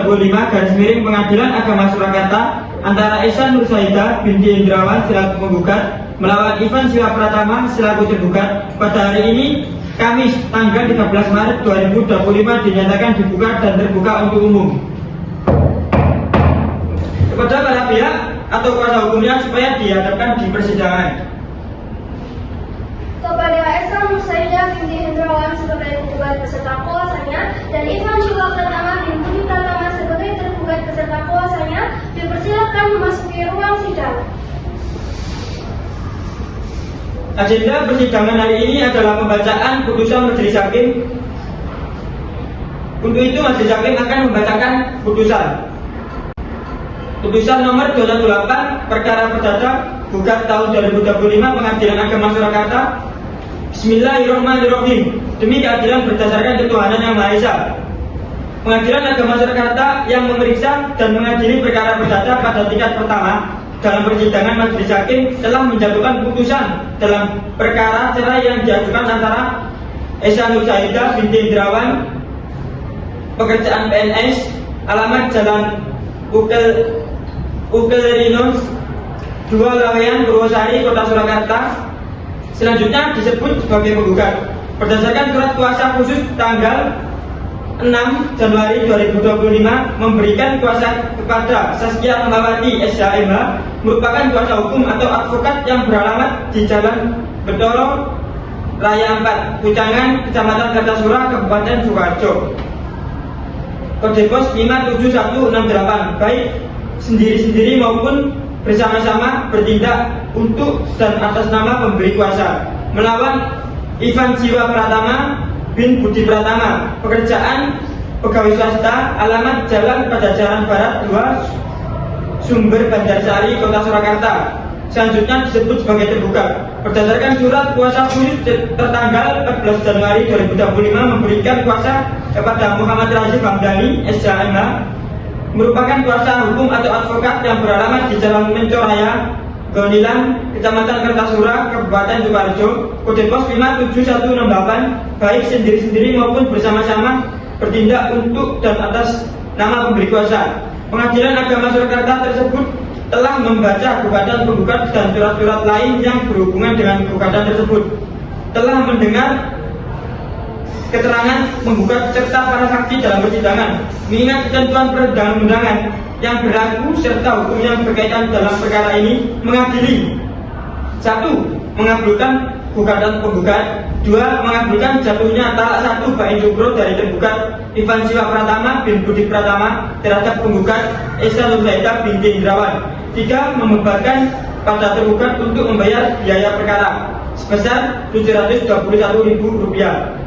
Pengadilan Agama Surakarta antara Esa Nursaidah binti Hendrawan selaku penggugat melawan Ivan Shiva Pratama selaku tergugat pada hari ini, Kamis tanggal 13 Maret 2025 dinyatakan dibuka dan terbuka untuk umum. Kepada para pihak atau kuasa hukumnya supaya dihadapkan di persidangan. Kepada Esa Nursaidah binti Hendrawan sebagai penggugat beserta kuasanya dan Ivan Shiva Pratama bin Budi Pratama sebagai tergugat beserta kuasanya dipersilakan memasuki ruang sidang. Agenda persidangan hari ini adalah pembacaan putusan majelis hakim. Untuk itu majelis hakim akan membacakan putusan. Putusan nomor 218 perkara perdata gugat tahun 2025 Pengadilan Agama Surakarta. Bismillahirrahmanirrahim. Demi keadilan berdasarkan ketuhanan yang Maha Esa. Pengadilan Agama Surakarta yang memeriksa dan mengadili perkara perdata pada tingkat pertama dalam persidangan majelis hakim telah menjatuhkan putusan dalam perkara cerai yang diajukan antara Esa Nursaidah binti Hendrawan, pekerjaan PNS, alamat Jalan Ukelrinos 2 Laweyan, Purwosari, Kota Surakarta. Selanjutnya disebut sebagai penggugat berdasarkan surat kuasa khusus tanggal 6 Januari 2025 memberikan kuasa kepada Saskia Rahmawati SHMH merupakan kuasa hukum atau advokat yang beralamat di Jalan Betoro Raya 4, Kucangan, Kecamatan Kartasura, Kabupaten Sukoharjo. kode pos 57168, baik sendiri-sendiri maupun bersama-sama bertindak untuk dan atas nama pemberi kuasa melawan Ivan Jiwa Pratama bin Budi Pratama, pekerjaan pegawai swasta, alamat Jalan Pajajaran Barat 2, Sumber Banjarsari, Kota Surakarta. Selanjutnya disebut sebagai tergugat. Berdasarkan surat kuasa khusus tertanggal 14 Januari 2025 memberikan kuasa kepada Muhammad Razif Hamdani, SHMH, merupakan kuasa hukum atau advokat yang beralamat di Jalan Mencoraya, Gonilan, Kecamatan Kertasura, Kabupaten Sukoharjo, kode pos 57168, baik sendiri-sendiri maupun bersama-sama bertindak untuk dan atas nama pemberi kuasa. Pengadilan Agama Surakarta tersebut telah membaca gugatan penggugat dan surat-surat lain yang berhubungan dengan gugatan tersebut, telah mendengar keterangan penggugat serta para saksi dalam persidangan, mengingat ketentuan perundang-undangan yang berlaku serta hukum yang berkaitan dalam perkara ini. Mengadili: 1. Mengabulkan gugatan penggugat. 2. Mengabulkan jatuhnya talak 1 bain sukro dari tergugat Ivan Jiwa Pratama bin Budi Pratama terhadap penggugat Esa Nurzaida binti Indrawan. 3. Membebankan pada tergugat untuk membayar biaya perkara sebesar Rp721.000.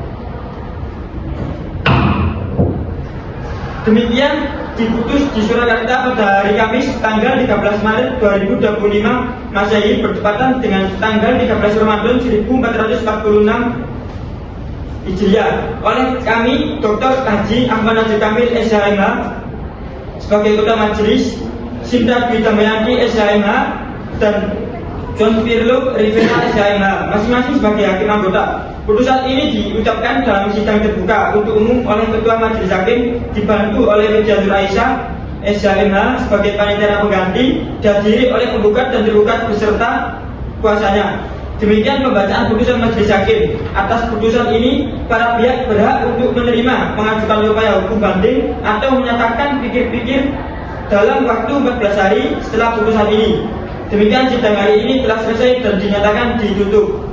Demikian diputus di Surakarta pada hari Kamis tanggal 13 Maret 2025 Masehi bertepatan dengan tanggal 13 Ramadan 1446 Hijriah oleh kami Dr. Haji Ahmad Najib Kamil SHMH sebagai Ketua Majelis, Sinta Dwi Damayanti SHMH, dan John Pirlo Rivera SHMH masing-masing sebagai hakim anggota. Putusan ini diucapkan dalam sidang terbuka untuk umum oleh Ketua Majelis Hakim dibantu oleh Mediatur Aisyah SHMH sebagai panitia pengganti, dihadiri oleh penggugat dan tergugat beserta kuasanya. Demikian pembacaan putusan Majelis Hakim. Atas putusan ini, para pihak berhak untuk menerima, mengajukan upaya hukum banding atau menyatakan pikir-pikir dalam waktu 14 hari setelah putusan ini. Demikian sidang hari ini telah selesai dan dinyatakan ditutup.